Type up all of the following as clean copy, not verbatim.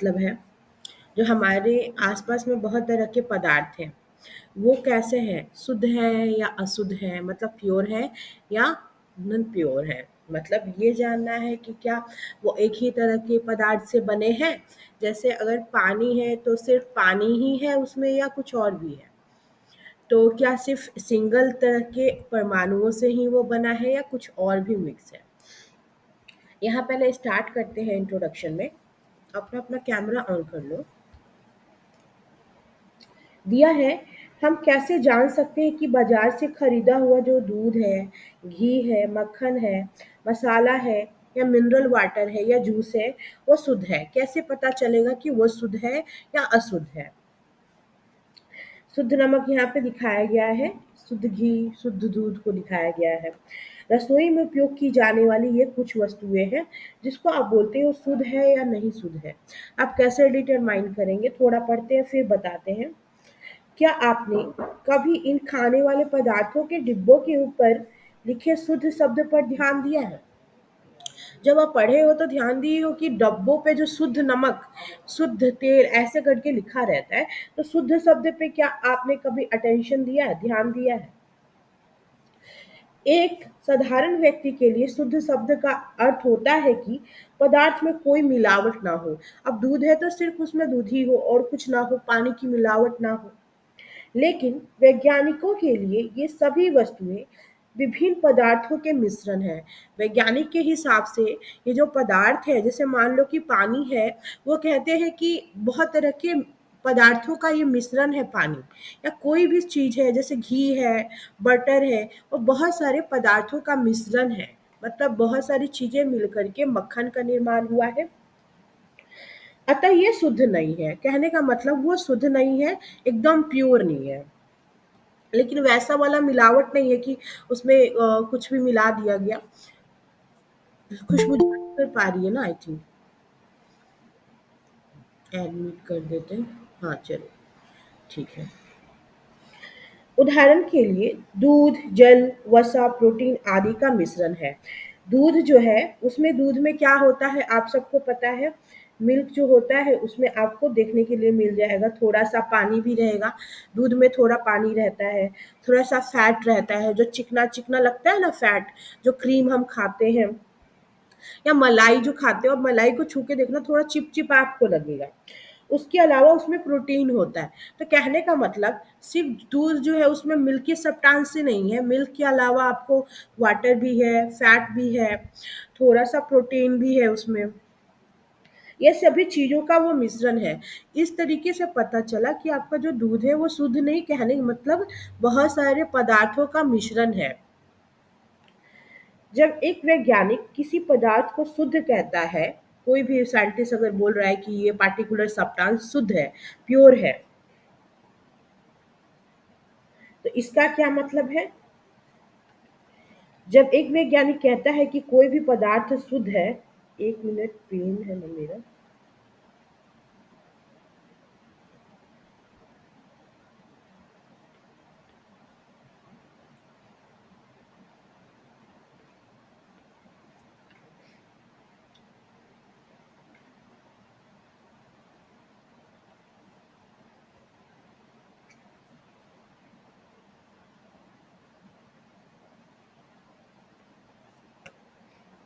मतलब है जो हमारे आसपास में बहुत तरह के पदार्थ हैं, वो कैसे हैं? शुद्ध है या अशुद्ध है? मतलब प्योर है या नॉन प्योर है? मतलब ये जानना है कि क्या वो एक ही तरह के पदार्थ से बने हैं? जैसे अगर पानी है तो सिर्फ पानी ही है उसमें या कुछ और भी है? तो क्या सिर्फ सिंगल तरह के परमाणुओं से ही वो बना है या कुछ और भी मिक्स है? यहाँ पहले स्टार्ट करते हैं इंट्रोडक्शन में। अपना अपना कैमरा ऑन कर लो। दिया है, हम कैसे जान सकते हैं कि बाजार से खरीदा हुआ जो दूध है, घी है, मक्खन है, मसाला है या मिनरल वाटर है या जूस है, वो शुद्ध है? कैसे पता चलेगा कि वो शुद्ध है या अशुद्ध है? शुद्ध नमक यहाँ पे दिखाया गया है, शुद्ध घी, शुद्ध दूध को दिखाया गया है। रसोई में उपयोग की जाने वाली ये कुछ वस्तुएं हैं जिसको आप बोलते हो शुद्ध है या नहीं शुद्ध है। आप कैसे डिटरमाइन करेंगे? थोड़ा पढ़ते हैं फिर बताते हैं। क्या आपने कभी इन खाने वाले पदार्थों के डिब्बों के ऊपर लिखे शुद्ध शब्द पर ध्यान दिया है? जब आप पढ़े हो तो ध्यान दिए हो कि डब्बों पे जो शुद्ध नमक, शुद्ध तेल ऐसे करके लिखा रहता है, तो शुद्ध शब्द पे क्या आपने कभी अटेंशन दिया है, ध्यान दिया है? एक साधारण व्यक्ति के लिए शुद्ध शब्द का अर्थ होता है कि पदार्थ में कोई मिलावट ना हो। अब दूध है तो सिर्फ उसमें दूध ही हो और कुछ ना हो, पानी की मिलावट ना हो। लेकिन वैज्ञानिकों के लिए ये सभी वस्तुएं विभिन्न पदार्थों के मिश्रण हैं। वैज्ञानिक के हिसाब से ये जो पदार्थ है, जैसे मान लो कि पानी है, वो कहते हैं कि बहुत तरह के पदार्थों का ये मिश्रण है पानी। या कोई भी चीज़ है जैसे घी है, बटर है, वो बहुत सारे पदार्थों का मिश्रण है। मतलब बहुत सारी चीज़ें मिलकर के मक्खन का निर्माण हुआ है। अतः ये शुद्ध नहीं है। कहने का मतलब वो शुद्ध नहीं है, एकदम प्योर नहीं है। लेकिन वैसा वाला मिलावट नहीं है कि उसमें कुछ भी मिला दिया गया। खुशबू जान कर पा रही है ना? आई थिंक एडमिट कर देते हैं। हाँ चलो, ठीक है। उदाहरण के लिए दूध, जल, वसा, प्रोटीन आदि का मिश्रण है। दूध जो है उसमें दूध में क्या होता है आप सबको पता है। मिल्क जो होता है उसमें आपको देखने के लिए मिल जाएगा, थोड़ा सा पानी भी रहेगा। दूध में थोड़ा पानी रहता है, थोड़ा सा फैट रहता है जो चिकना चिकना लगता है ना, फैट। जो क्रीम हम खाते हैं या मलाई जो खाते हो, अब मलाई को छू के देखना, थोड़ा चिपचिप आपको लगेगा। उसके अलावा उसमें प्रोटीन होता है। तो कहने का मतलब सिर्फ दूध जो है उसमें मिल्क की सब्सटेंस ही नहीं है, मिल्क के अलावा आपको वाटर भी है, फैट भी है, थोड़ा सा प्रोटीन भी है उसमें। ये सभी चीज़ों का वो मिश्रण है। इस तरीके से पता चला कि आपका जो दूध है वो शुद्ध नहीं, कहने का मतलब बहुत सारे पदार्थों का मिश्रण है। जब एक वैज्ञानिक किसी पदार्थ को शुद्ध कहता है, कोई भी साइंटिस्ट अगर बोल रहा है कि ये पार्टिकुलर सब्सटेंस शुद्ध है, प्योर है, तो इसका क्या मतलब है? जब एक वैज्ञानिक कहता है कि कोई भी पदार्थ शुद्ध है, एक मिनट, पेन है ना मेरा।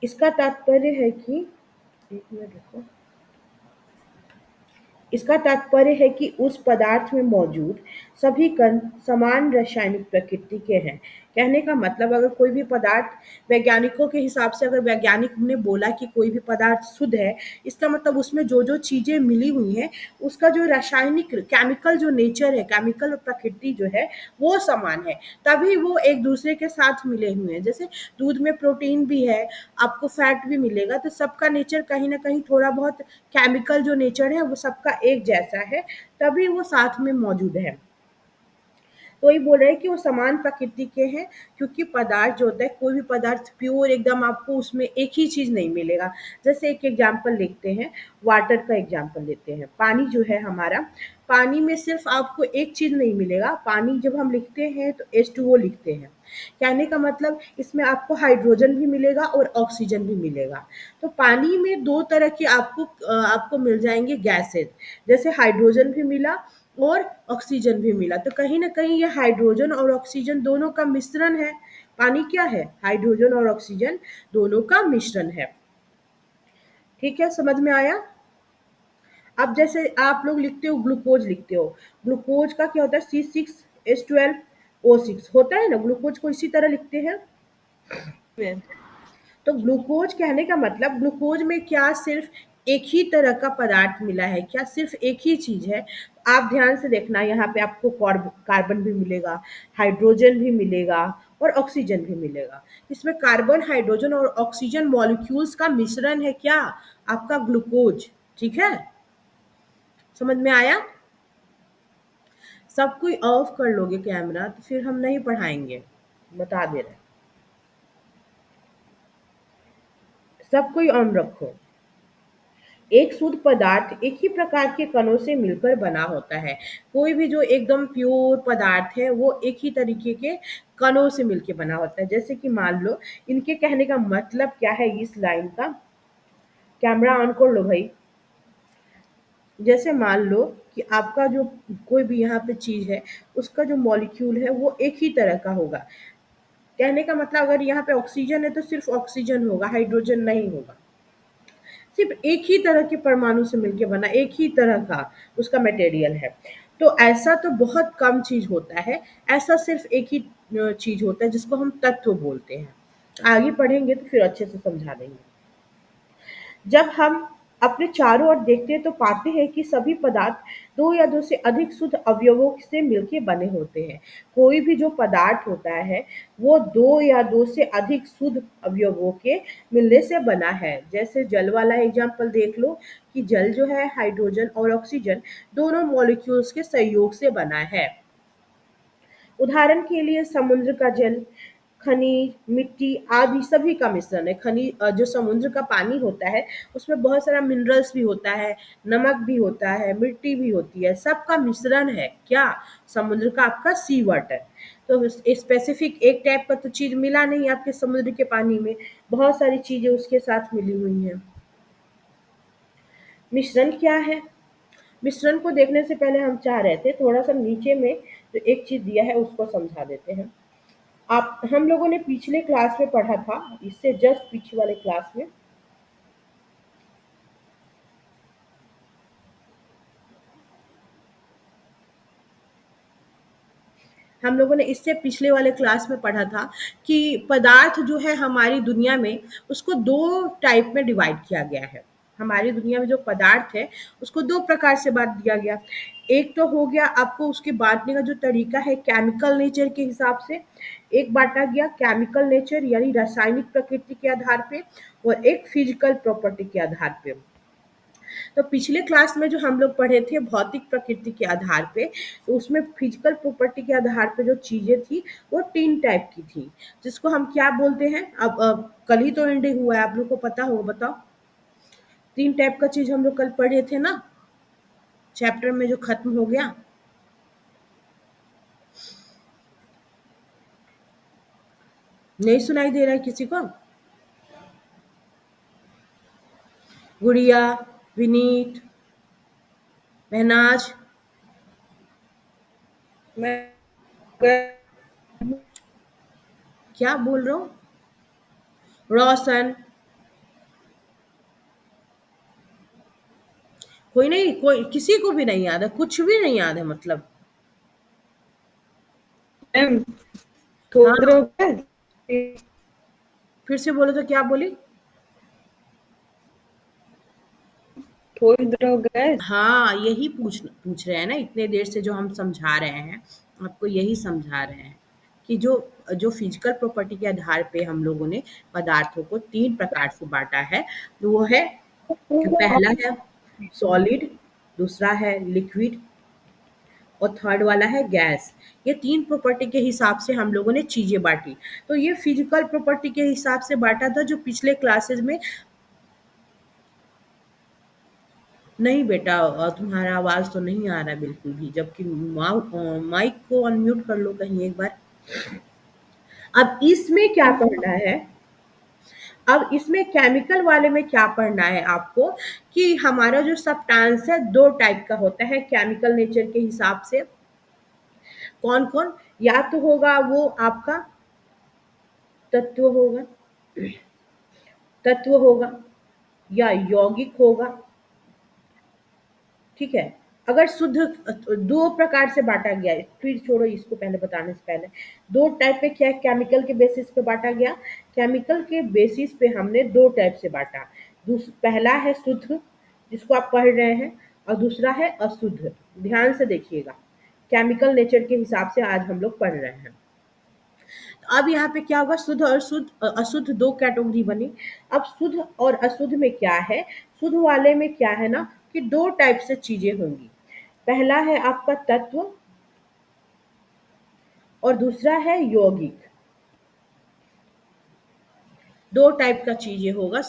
इसका तात्पर्य है कि एक मिनट रुको। इसका तात्पर्य है कि उस पदार्थ में मौजूद सभी कण समान रासायनिक प्रकृति के हैं। कहने का मतलब अगर कोई भी पदार्थ, वैज्ञानिकों के हिसाब से अगर वैज्ञानिक ने बोला कि कोई भी पदार्थ शुद्ध है, इसका मतलब उसमें जो जो चीज़ें मिली हुई हैं उसका जो रासायनिक केमिकल जो नेचर है, केमिकल और प्रकृति जो है वो समान है, तभी वो एक दूसरे के साथ मिले हुए हैं। जैसे दूध में प्रोटीन भी है, आपको फैट भी मिलेगा, तो सबका नेचर कहीं ना कहीं थोड़ा बहुत केमिकल जो नेचर है वो सबका एक जैसा है, तभी वो साथ में मौजूद है। तो ये बोल रहे हैं कि वो समान प्रकृति के हैं, क्योंकि पदार्थ जो होता है, कोई भी पदार्थ प्योर एकदम आपको उसमें एक ही चीज़ नहीं मिलेगा। जैसे एक एग्जांपल लिखते हैं, वाटर का एग्जांपल लेते हैं। पानी जो है हमारा, पानी में सिर्फ़ आपको एक चीज़ नहीं मिलेगा। पानी जब हम लिखते हैं तो H2O लिखते हैं। कहने का मतलब इसमें आपको हाइड्रोजन भी मिलेगा और ऑक्सीजन भी मिलेगा। तो पानी में 2 तरह की आपको मिल जाएँगे गैसेज़, जैसे हाइड्रोजन भी मिला और ऑक्सीजन भी मिला। तो कहीं न कहीं ये हाइड्रोजन और ऑक्सीजन दोनों का मिश्रण है। पानी क्या है? हाइड्रोजन और ऑक्सीजन दोनों का मिश्रण है। ठीक है, समझ में आया? अब जैसे आप लोग लिखते हो, ग्लूकोज़ लिखते हो। ग्लूकोज़ का क्या होता है? C6H12O6 होता है ना, ग्लूकोज़ को इसी तरह लिखते हैं। मैम। तो ग्लूकोज कहने का मतलब, ग्लूकोज में क्या सिर्फ एक ही तरह का पदार्थ मिला है? क्या सिर्फ एक ही चीज है? आप ध्यान से देखना, यहाँ पे आपको कार्बन भी मिलेगा, हाइड्रोजन भी मिलेगा और ऑक्सीजन भी मिलेगा। इसमें कार्बन, हाइड्रोजन और ऑक्सीजन मॉलिक्यूल्स का मिश्रण है क्या? आपका ग्लूकोज। ठीक है, समझ में आया? सब कोई ऑफ कर लोगे कैमरा तो फिर हम नहीं पढ़ाएंगे, बता दे रहे। सब कोई ऑन रखो। एक शुद्ध पदार्थ एक ही प्रकार के कणों से मिलकर बना होता है। कोई भी जो एकदम प्योर पदार्थ है वो एक ही तरीके के कणों से मिलके बना होता है। जैसे कि मान लो, इनके कहने का मतलब क्या है इस लाइन का, कैमरा ऑन कर लो भाई। जैसे मान लो कि आपका जो कोई भी यहाँ पे चीज़ है, उसका जो मॉलिक्यूल है वो एक ही तरह का होगा। कहने का मतलब अगर यहाँ पे ऑक्सीजन है तो सिर्फ ऑक्सीजन होगा, हाइड्रोजन नहीं होगा। सिर्फ एक ही तरह के परमाणु से मिलके बना, एक ही तरह का उसका मटेरियल है। तो ऐसा तो बहुत कम चीज़ होता है, ऐसा सिर्फ एक ही चीज़ होता है जिसको हम तत्व बोलते हैं। आगे पढ़ेंगे तो फिर अच्छे से समझा देंगे। जब हम अपने चारों ओर देखते हैं तो पाते हैं कि सभी पदार्थ 2 या 2 से अधिक शुद्ध अवयवों से मिलके बने होते हैं। कोई भी जो पदार्थ होता है वो 2 या 2 से अधिक शुद्ध अवयवों के मिलने से बना है। जैसे जल वाला एग्जाम्पल देख लो कि जल जो है हाइड्रोजन और ऑक्सीजन दोनों मॉलिक्यूल्स के सहयोग से बना है। उदाहरण के लिए समुद्र का जल, खनिज, मिट्टी आदि सभी का मिश्रण है। जो समुद्र का पानी होता है उसमें बहुत सारा मिनरल्स भी होता है, नमक भी होता है, मिट्टी भी होती है, सबका मिश्रण है क्या? समुद्र का आपका सी वाटर। तो स्पेसिफिक एक टाइप का तो चीज़ मिला नहीं आपके समुद्र के पानी में, बहुत सारी चीज़ें उसके साथ मिली हुई हैं। मिश्रण क्या है? मिश्रण को देखने से पहले हम चाह रहे थे थोड़ा सा नीचे में जो एक चीज़ दिया है उसको समझा देते हैं। आप हम लोगों ने पिछले क्लास में पढ़ा था, इससे जस्ट पीछे वाले क्लास में हम लोगों ने इससे पिछले वाले क्लास में पढ़ा था कि पदार्थ जो है हमारी दुनिया में, उसको 2 टाइप में डिवाइड किया गया है। हमारी दुनिया में जो पदार्थ है उसको 2 प्रकार से बाँट दिया गया। एक तो हो गया आपको उसके बाँटने का जो तरीका है केमिकल नेचर के हिसाब से, एक बाँटा गया केमिकल नेचर यानी रासायनिक प्रकृति के आधार पे, और एक फिजिकल प्रॉपर्टी के आधार पे। तो पिछले क्लास में जो हम लोग पढ़े थे भौतिक प्रकृति के आधार पे, तो उसमें फिजिकल प्रॉपर्टी के आधार पे जो चीज़ें थी वो 3 टाइप की थी, जिसको हम क्या बोलते हैं? अब कल ही तो एंडिंग हुआ है, आप लोग को पता होगा, बताओ। 3 टाइप का चीज़ हम लोग कल पढ़े थे ना, चैप्टर में जो खत्म हो गया। नहीं सुनाई दे रहा है किसी को? गुड़िया, विनीत, महनाज, मैं क्या बोल रहा हूँ? रोशन, कोई नहीं, कोई किसी को भी नहीं याद है, कुछ भी नहीं याद है मतलब। मैम हाँ, थोड़ा गैस, फिर से बोलो तो क्या बोली? थोड़ी देर गैस। हाँ, यही पूछ रहे हैं ना, इतने देर से जो हम समझा रहे हैं, आपको यही समझा रहे हैं कि जो जो फिजिकल प्रॉपर्टी के आधार पे हम लोगों ने पदार्थों को 3 प्रकार से बाँटा है। वो है, पहला है सॉलिड, दूसरा है लिक्विड और थर्ड वाला है गैस। ये 3 प्रॉपर्टी के हिसाब से हम लोगों ने चीज़ें बाँटी। तो ये फिज़िकल प्रॉपर्टी के हिसाब से बाँटा था जो पिछले क्लासेस में। नहीं बेटा, तुम्हारा आवाज़ तो नहीं आ रहा है बिल्कुल भी, जबकि माइक को अनम्यूट कर लो कहीं एक बार। अब इसमें क्या पढ़ना है, अब इसमें केमिकल वाले में क्या पढ़ना है आपको, कि हमारा जो सब्सटेंस है 2 टाइप का होता है केमिकल नेचर के हिसाब से। कौन-कौन? या तो होगा वो आपका तत्व होगा, तत्व होगा या यौगिक होगा, ठीक है? अगर शुद्ध 2 प्रकार से बाँटा गया है, फिर छोड़ो इसको, पहले बताने से पहले 2 टाइप पे क्या केमिकल के बेसिस पे बाँटा गया। केमिकल के बेसिस पे हमने 2 टाइप से बाँटा। पहला है शुद्ध, जिसको आप पढ़ रहे हैं, और दूसरा है अशुद्ध। ध्यान से देखिएगा, केमिकल नेचर के हिसाब से आज हम लोग पढ़ रहे हैं। अब यहाँ पे क्या होगा, शुद्ध और अशुद्ध 2 कैटेगरी बनी। अब शुद्ध और अशुद्ध में क्या है, शुद्ध वाले में क्या है ना, कि 2 टाइप से चीज़ें होंगी। पहला है आपका तत्व और दूसरा है यौगिक। 2 टाइप का चीज़ें होगा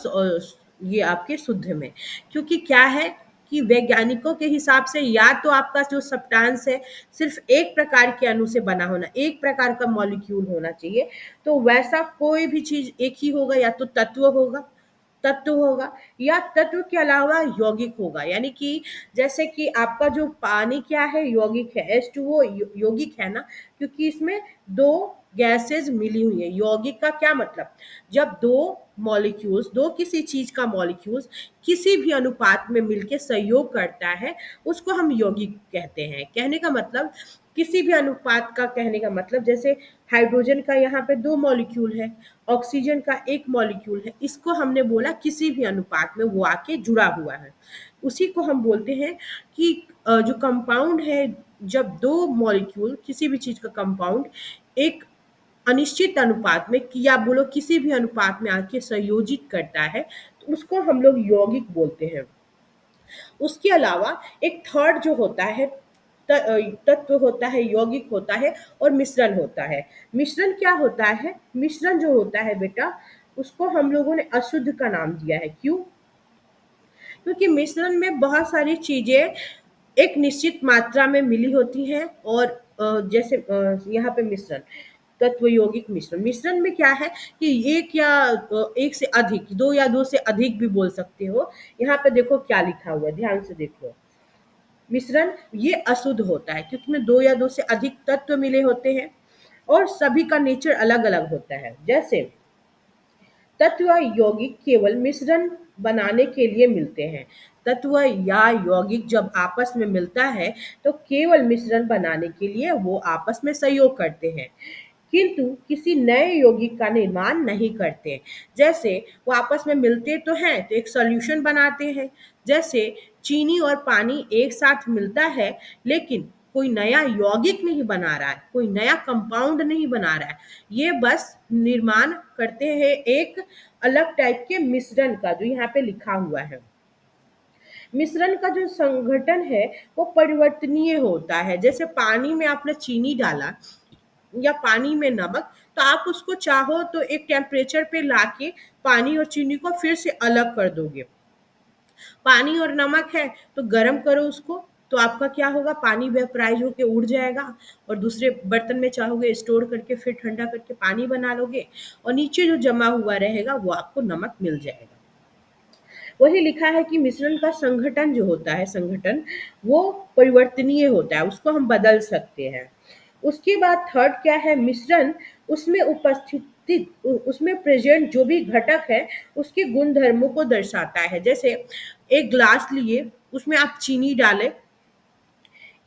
ये आपके शुद्ध में। क्योंकि क्या है कि वैज्ञानिकों के हिसाब से या तो आपका जो सब्सटेंस है सिर्फ़ एक प्रकार के अणु से बना होना, एक प्रकार का मॉलिक्यूल होना चाहिए। तो वैसा कोई भी चीज़ एक ही होगा, या तो तत्व होगा या तत्व के अलावा यौगिक होगा। यानी कि जैसे कि आपका जो पानी क्या है, यौगिक है, H2O यौगिक है ना, क्योंकि इसमें 2 गैसेज़ मिली हुई है। यौगिक का क्या मतलब, जब 2 मॉलिक्यूल्स, 2 किसी चीज़ का मॉलिक्यूल्स किसी भी अनुपात में मिलके सहयोग करता है, उसको हम यौगिक कहते हैं। कहने का मतलब, किसी भी अनुपात का कहने का मतलब, जैसे हाइड्रोजन का यहाँ पे 2 मॉलिक्यूल है, ऑक्सीजन का 1 मॉलिक्यूल है, इसको हमने बोला किसी भी अनुपात में वो आके जुड़ा हुआ है। उसी को हम बोलते हैं कि जो कंपाउंड है, जब 2 मॉलिक्यूल किसी भी चीज़ का कंपाउंड एक अनिश्चित अनुपात में, कि या बोलो किसी भी अनुपात में आके संयोजित करता है, तो उसको हम लोग यौगिक बोलते हैं। उसके अलावा एक थर्ड जो होता है, तत्व होता है, यौगिक होता है और मिश्रण होता है। मिश्रण क्या होता है, मिश्रण जो होता है बेटा, उसको हम लोगों ने अशुद्ध का नाम दिया है। क्यों? क्योंकि मिश्रण में बहुत सारी चीज़ें एक निश्चित मात्रा में मिली होती हैं, और जैसे यहाँ पे मिश्रण, तत्व यौगिक मिश्रण, मिश्रण में क्या है कि एक या एक से अधिक, 2 या 2 से अधिक भी बोल सकते हो। यहाँ पे देखो क्या लिखा हुआ है, ध्यान से देखो। मिश्रण ये अशुद्ध होता है क्योंकि इसमें 2 या 2 से अधिक तत्व मिले होते हैं, और सभी का नेचर अलग-अलग होता है। जैसे तत्व यौगिक केवल मिश्रण बनाने के लिए मिलते हैं। तत्व या यौगिक जब आपस में मिलता है तो केवल मिश्रण बनाने के लिए वो आपस में सहयोग करते हैं, किंतु किसी नए यौगिक का निर्माण नहीं करते। जैसे वो आपस में मिलते तो हैं तो एक सॉल्यूशन बनाते हैं। जैसे चीनी और पानी एक साथ मिलता है, लेकिन कोई नया यौगिक नहीं बना रहा है, कोई नया कंपाउंड नहीं बना रहा है। ये बस निर्माण करते हैं एक अलग टाइप के मिश्रण का, जो यहाँ पे लिखा हुआ है। मिश्रण का जो संगठन है वो परिवर्तनीय होता है। जैसे पानी में आपने चीनी डाला या पानी में नमक, तो आप उसको चाहो तो एक टेम्परेचर पे लाके पानी और चीनी को फिर से अलग कर दोगे। पानी और नमक है तो गर्म करो उसको, तो आपका क्या होगा, पानी वेपराइज होके उड़ जाएगा, और दूसरे बर्तन में चाहोगे स्टोर करके फिर ठंडा करके पानी बना लोगे, और नीचे जो जमा हुआ रहेगा वो आपको नमक मिल जाएगा। वही लिखा है कि मिश्रण का संगठन जो होता है, संगठन वो परिवर्तनीय होता है, उसको हम बदल सकते हैं। उसके बाद थर्ड क्या है, मिश्रण, उसमें उपस्थित, उसमें प्रेजेंट जो भी घटक है उसके गुण धर्मों को दर्शाता है। जैसे एक ग्लास लिए, उसमें आप चीनी डालें,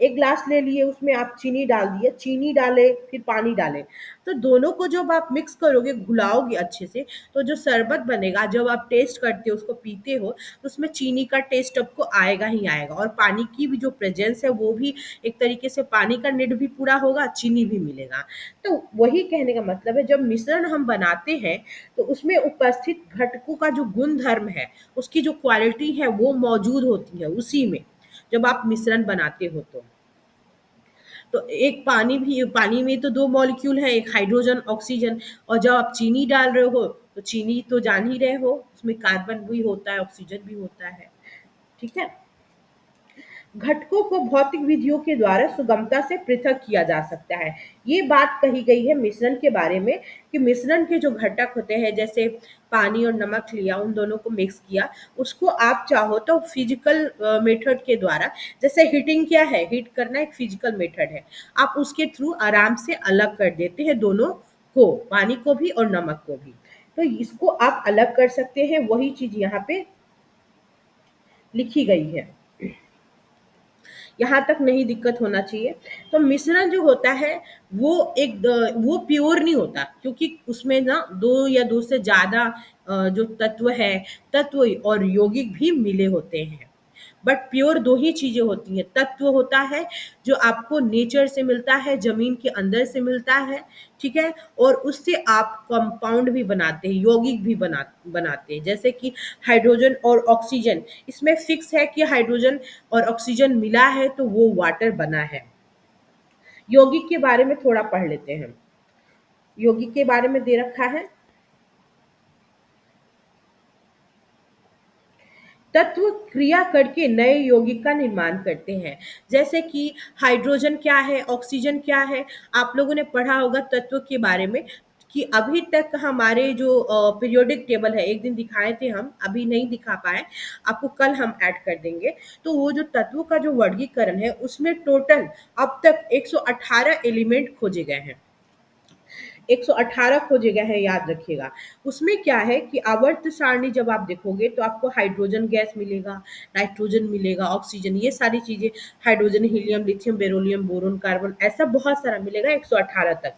एक ग्लास ले लिए, उसमें आप चीनी डाल दिए, चीनी डाले फिर पानी डालें, तो दोनों को जब आप मिक्स करोगे, घुलाओगे अच्छे से, तो जो शरबत बनेगा, जब आप टेस्ट करते हो, उसको पीते हो, तो उसमें चीनी का टेस्ट आपको आएगा ही आएगा, और पानी की भी जो प्रेजेंस है वो भी एक तरीके से, पानी का नीड भी पूरा होगा, चीनी भी मिलेगा। तो वही कहने का मतलब है, जब मिश्रण हम बनाते हैं तो उसमें उपस्थित घटकों का जो गुण धर्म है, उसकी जो क्वालिटी है वो मौजूद होती है उसी में, जब आप मिश्रण बनाते हो तो। तो एक पानी में तो 2 मॉलिक्यूल है, एक हाइड्रोजन, ऑक्सीजन। और जब आप चीनी डाल रहे हो, तो चीनी तो जान ही रहे हो, उसमें कार्बन भी होता है, ऑक्सीजन भी होता है, ठीक है? घटकों को भौतिक विधियों के द्वारा सुगमता से पृथक किया जा सकता है। ये बात कही गई है मिश्रण के बारे में कि मिश्रण के जो घटक होते हैं, जैसे पानी और नमक लिया, उन दोनों को मिक्स किया, उसको आप चाहो तो फिजिकल मेथड के द्वारा, जैसे हीटिंग क्या है, हीट करना एक फिजिकल मेथड है, आप उसके थ्रू आराम से अलग कर देते हैं दोनों को, पानी को भी और नमक को भी। तो इसको आप अलग कर सकते हैं, वही चीज यहाँ पे लिखी गई है। यहाँ तक नहीं दिक्कत होना चाहिए। तो मिश्रण जो होता है वो वो प्योर नहीं होता, क्योंकि उसमें ना 2 या 2 से ज़्यादा जो तत्व है, तत्व और यौगिक भी मिले होते हैं। बट प्योर 2 ही चीज़ें होती हैं। तत्व होता है जो आपको नेचर से मिलता है, ज़मीन के अंदर से मिलता है, ठीक है? और उससे आप कंपाउंड भी बनाते हैं, यौगिक भी बनाते हैं। जैसे कि हाइड्रोजन और ऑक्सीजन, इसमें फिक्स है कि हाइड्रोजन और ऑक्सीजन मिला है तो वो वाटर बना है। यौगिक के बारे में थोड़ा पढ़ लेते हैं। यौगिक के बारे में दे रखा है, तत्व क्रिया करके नए यौगिक का निर्माण करते हैं। जैसे कि हाइड्रोजन क्या है, ऑक्सीजन क्या है, आप लोगों ने पढ़ा होगा तत्व के बारे में, कि अभी तक हमारे जो पीरियोडिक टेबल है, एक दिन दिखाए थे हम, अभी नहीं दिखा पाए, आपको कल हम ऐड कर देंगे। तो वो जो तत्वों का जो वर्गीकरण है, उसमें टोटल अब तक 118 एलिमेंट खोजे गए हैं। 118 खोजे गए हैं, याद रखिएगा। उसमें क्या है कि आवर्त सारणी जब आप देखोगे तो आपको हाइड्रोजन गैस मिलेगा, नाइट्रोजन मिलेगा, ऑक्सीजन, ये सारी चीज़ें, hydrogen, helium, lithium, beryllium, boron, carbon, ऐसा बहुत सारा मिलेगा 118 तक।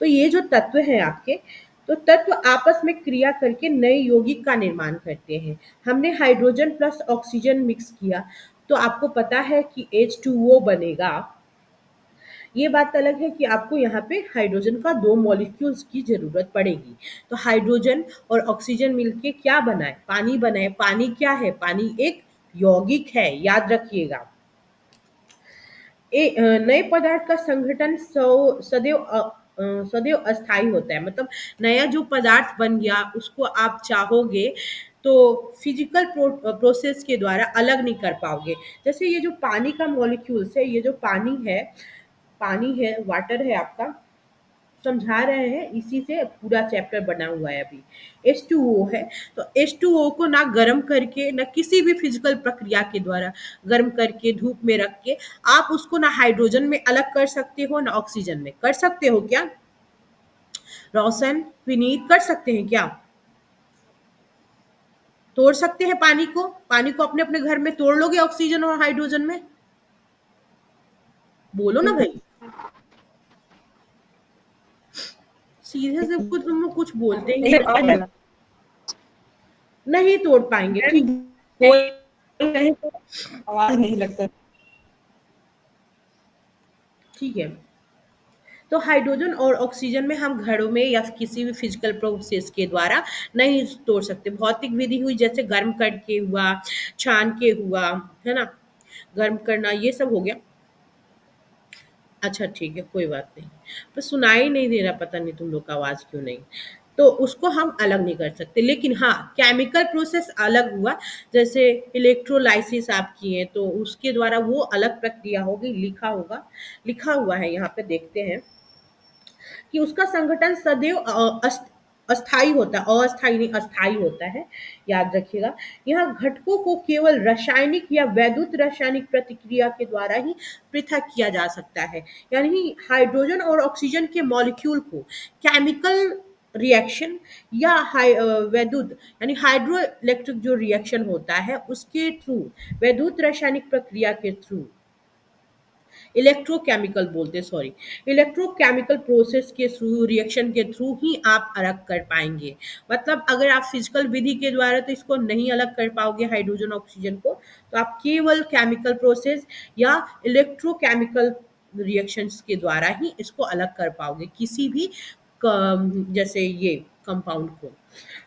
तो ये जो तत्व हैं आपके, तो तत्व आपस में क्रिया करके नए यौगिक का निर्माण करते हैं। हमने हाइड्रोजन प्लस ऑक्सीजन मिक्स किया, तो आपको पता है कि H2O बनेगा। ये बात अलग है कि आपको यहाँ पे हाइड्रोजन का 2 मॉलिक्यूल्स की ज़रूरत पड़ेगी। तो हाइड्रोजन और ऑक्सीजन मिलके क्या बना है? पानी बना है। पानी क्या है? पानी एक यौगिक है, याद रखिएगा। नए पदार्थ का संगठन सदैव अस्थायी होता है। मतलब नया जो पदार्थ बन गया, उसको आप चाहोगे तो फिजिकल प्रोसेस के द्वारा अलग नहीं कर पाओगे। जैसे ये जो पानी का मॉलिक्यूल्स है, ये जो पानी है, वाटर है आपका, समझा रहे हैं, इसी से पूरा चैप्टर बना हुआ है अभी। H2O है, तो H2O को ना गर्म करके, ना किसी भी फिजिकल प्रक्रिया के द्वारा गर्म करके धूप में रख के आप उसको ना हाइड्रोजन में अलग कर सकते हो, ना ऑक्सीजन में। कर सकते हो क्या? रोशन, विनीत, कर सकते हैं क्या? तोड़ सकते हैं पानी को? पानी को अपने अपने घर में तोड़ लोगे ऑक्सीजन और हाइड्रोजन में? बोलो ना भाई, सीधे से कुछ तुम लोग कुछ बोलते ही नहीं नहीं। आ जाएगा। नहीं तोड़ पाएंगे, ठीक। मैम बोल रहे हैं तो आवाज नहीं लगता। ठीक है। तो हाइड्रोजन और ऑक्सीजन में हम घरों में या किसी भी फिजिकल प्रोसेस के द्वारा नहीं तोड़ सकते। भौतिक विधि हुई, जैसे गर्म करके हुआ, छान के हुआ, है ना? गर्म करना, ये सब हो गया। अच्छा ठीक है, कोई बात नहीं। पर सुनाई नहीं दे रहा, पता नहीं तुम लोग का आवाज़ क्यों नहीं। तो उसको हम अलग नहीं कर सकते। लेकिन हाँ, केमिकल प्रोसेस अलग हुआ, जैसे इलेक्ट्रोलाइसिस आप किए तो उसके द्वारा वो अलग प्रक्रिया होगी, लिखा हुआ है यहाँ पे, देखते हैं कि उसका संगठन सदैव अस्थाई होता है, अस्थाई नहीं, अस्थाई होता है, याद रखिएगा। यहाँ घटकों को केवल रासायनिक या वैद्युत रासायनिक प्रतिक्रिया के द्वारा ही पृथक किया जा सकता है। यानी हाइड्रोजन और ऑक्सीजन के मॉलिक्यूल को केमिकल रिएक्शन या वैद्युत यानी हाइड्रो इलेक्ट्रिक जो रिएक्शन होता है उसके थ्रू, वैद्युत रासायनिक प्रक्रिया के थ्रू, इलेक्ट्रोकेमिकल बोलते हैं, सॉरी, इलेक्ट्रोकेमिकल प्रोसेस के थ्रू, रिएक्शन के थ्रू ही आप अलग कर पाएंगे। मतलब अगर आप फिजिकल विधि के द्वारा तो इसको नहीं अलग कर पाओगे हाइड्रोजन ऑक्सीजन को, तो आप केवल केमिकल प्रोसेस या इलेक्ट्रोकेमिकल रिएक्शंस के द्वारा ही इसको अलग कर पाओगे, किसी भी जैसे ये कंपाउंड को।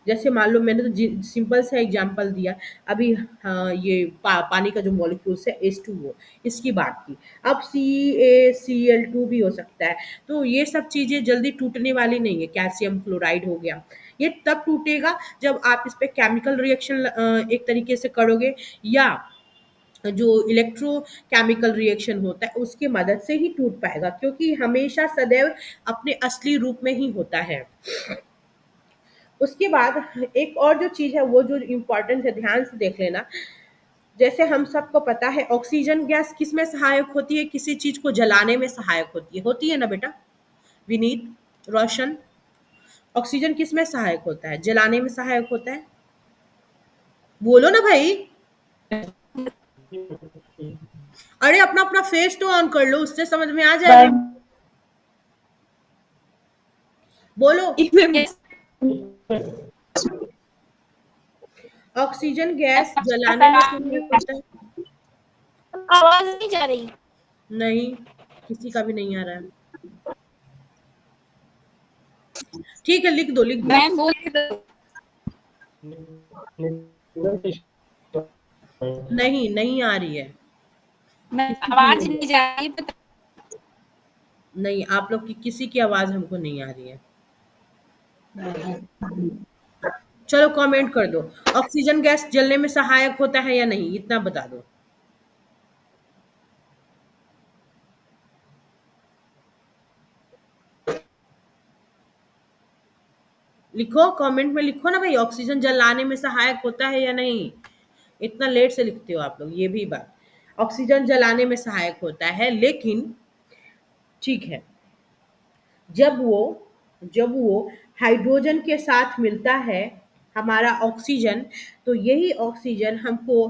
जैसे मान लो मैंने तो सिंपल सा एग्जांपल दिया अभी, हाँ, ये पानी का जो मॉलिक्यूल्स है H2O, इसकी बात की। अब CaCl2 भी हो सकता है। तो ये सब चीज़ें जल्दी टूटने वाली नहीं है। कैल्शियम क्लोराइड हो गया, ये तब टूटेगा जब आप इस पे केमिकल रिएक्शन एक तरीके से करोगे, या जो इलेक्ट्रोकेमिकल रिएक्शन होता है उसकी मदद से ही टूट पाएगा, क्योंकि हमेशा सदैव अपने असली रूप में ही होता है। उसके बाद एक और जो चीज़ है वो जो इम्पोर्टेंट है, ध्यान से देख लेना। जैसे हम सबको पता है ऑक्सीजन गैस किस में सहायक होती है, किसी चीज़ को जलाने में सहायक होती है ना बेटा विनीत, रोशन? ऑक्सीजन किस में सहायक होता है, जलाने में सहायक होता है? बोलो ना भाई। अरे अपना अपना फेस तो ऑन कर लो, उससे समझ में आ जाएगा। बोलो। ऑक्सीजन गैस जलाने में सहायक होता है। आवाज नहीं जा रही। नहीं, किसी का भी नहीं आ रहा है। ठीक है, लिख दो लिख दो। मैं बोल नहीं, नहीं आ रही है, मैं किसी की आवाज नहीं। नहीं जा रही पता। नहीं, आप लोग की किसी की आवाज़ हमको नहीं आ रही है। चलो कमेंट कर दो, ऑक्सीजन गैस जलने में सहायक होता है या नहीं, इतना बता दो। लिखो कमेंट में, लिखो ना भाई, ऑक्सीजन जलाने में सहायक होता है या नहीं। इतना लेट से लिखते हो आप लोग, ये भी बात। ऑक्सीजन जलाने में सहायक होता है, लेकिन ठीक है, जब वो जब वो हाइड्रोजन के साथ मिलता है हमारा ऑक्सीजन, तो यही ऑक्सीजन हमको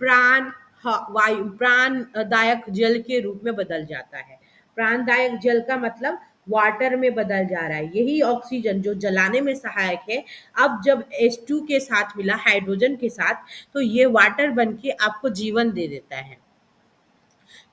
प्राण वायु प्राणदायक जल के रूप में बदल जाता है। प्राणदायक जल का मतलब वाटर में बदल जा रहा है। यही ऑक्सीजन जो जलाने में सहायक है, अब जब H2 के साथ मिला हाइड्रोजन के साथ, तो ये वाटर बन के आपको जीवन दे देता है।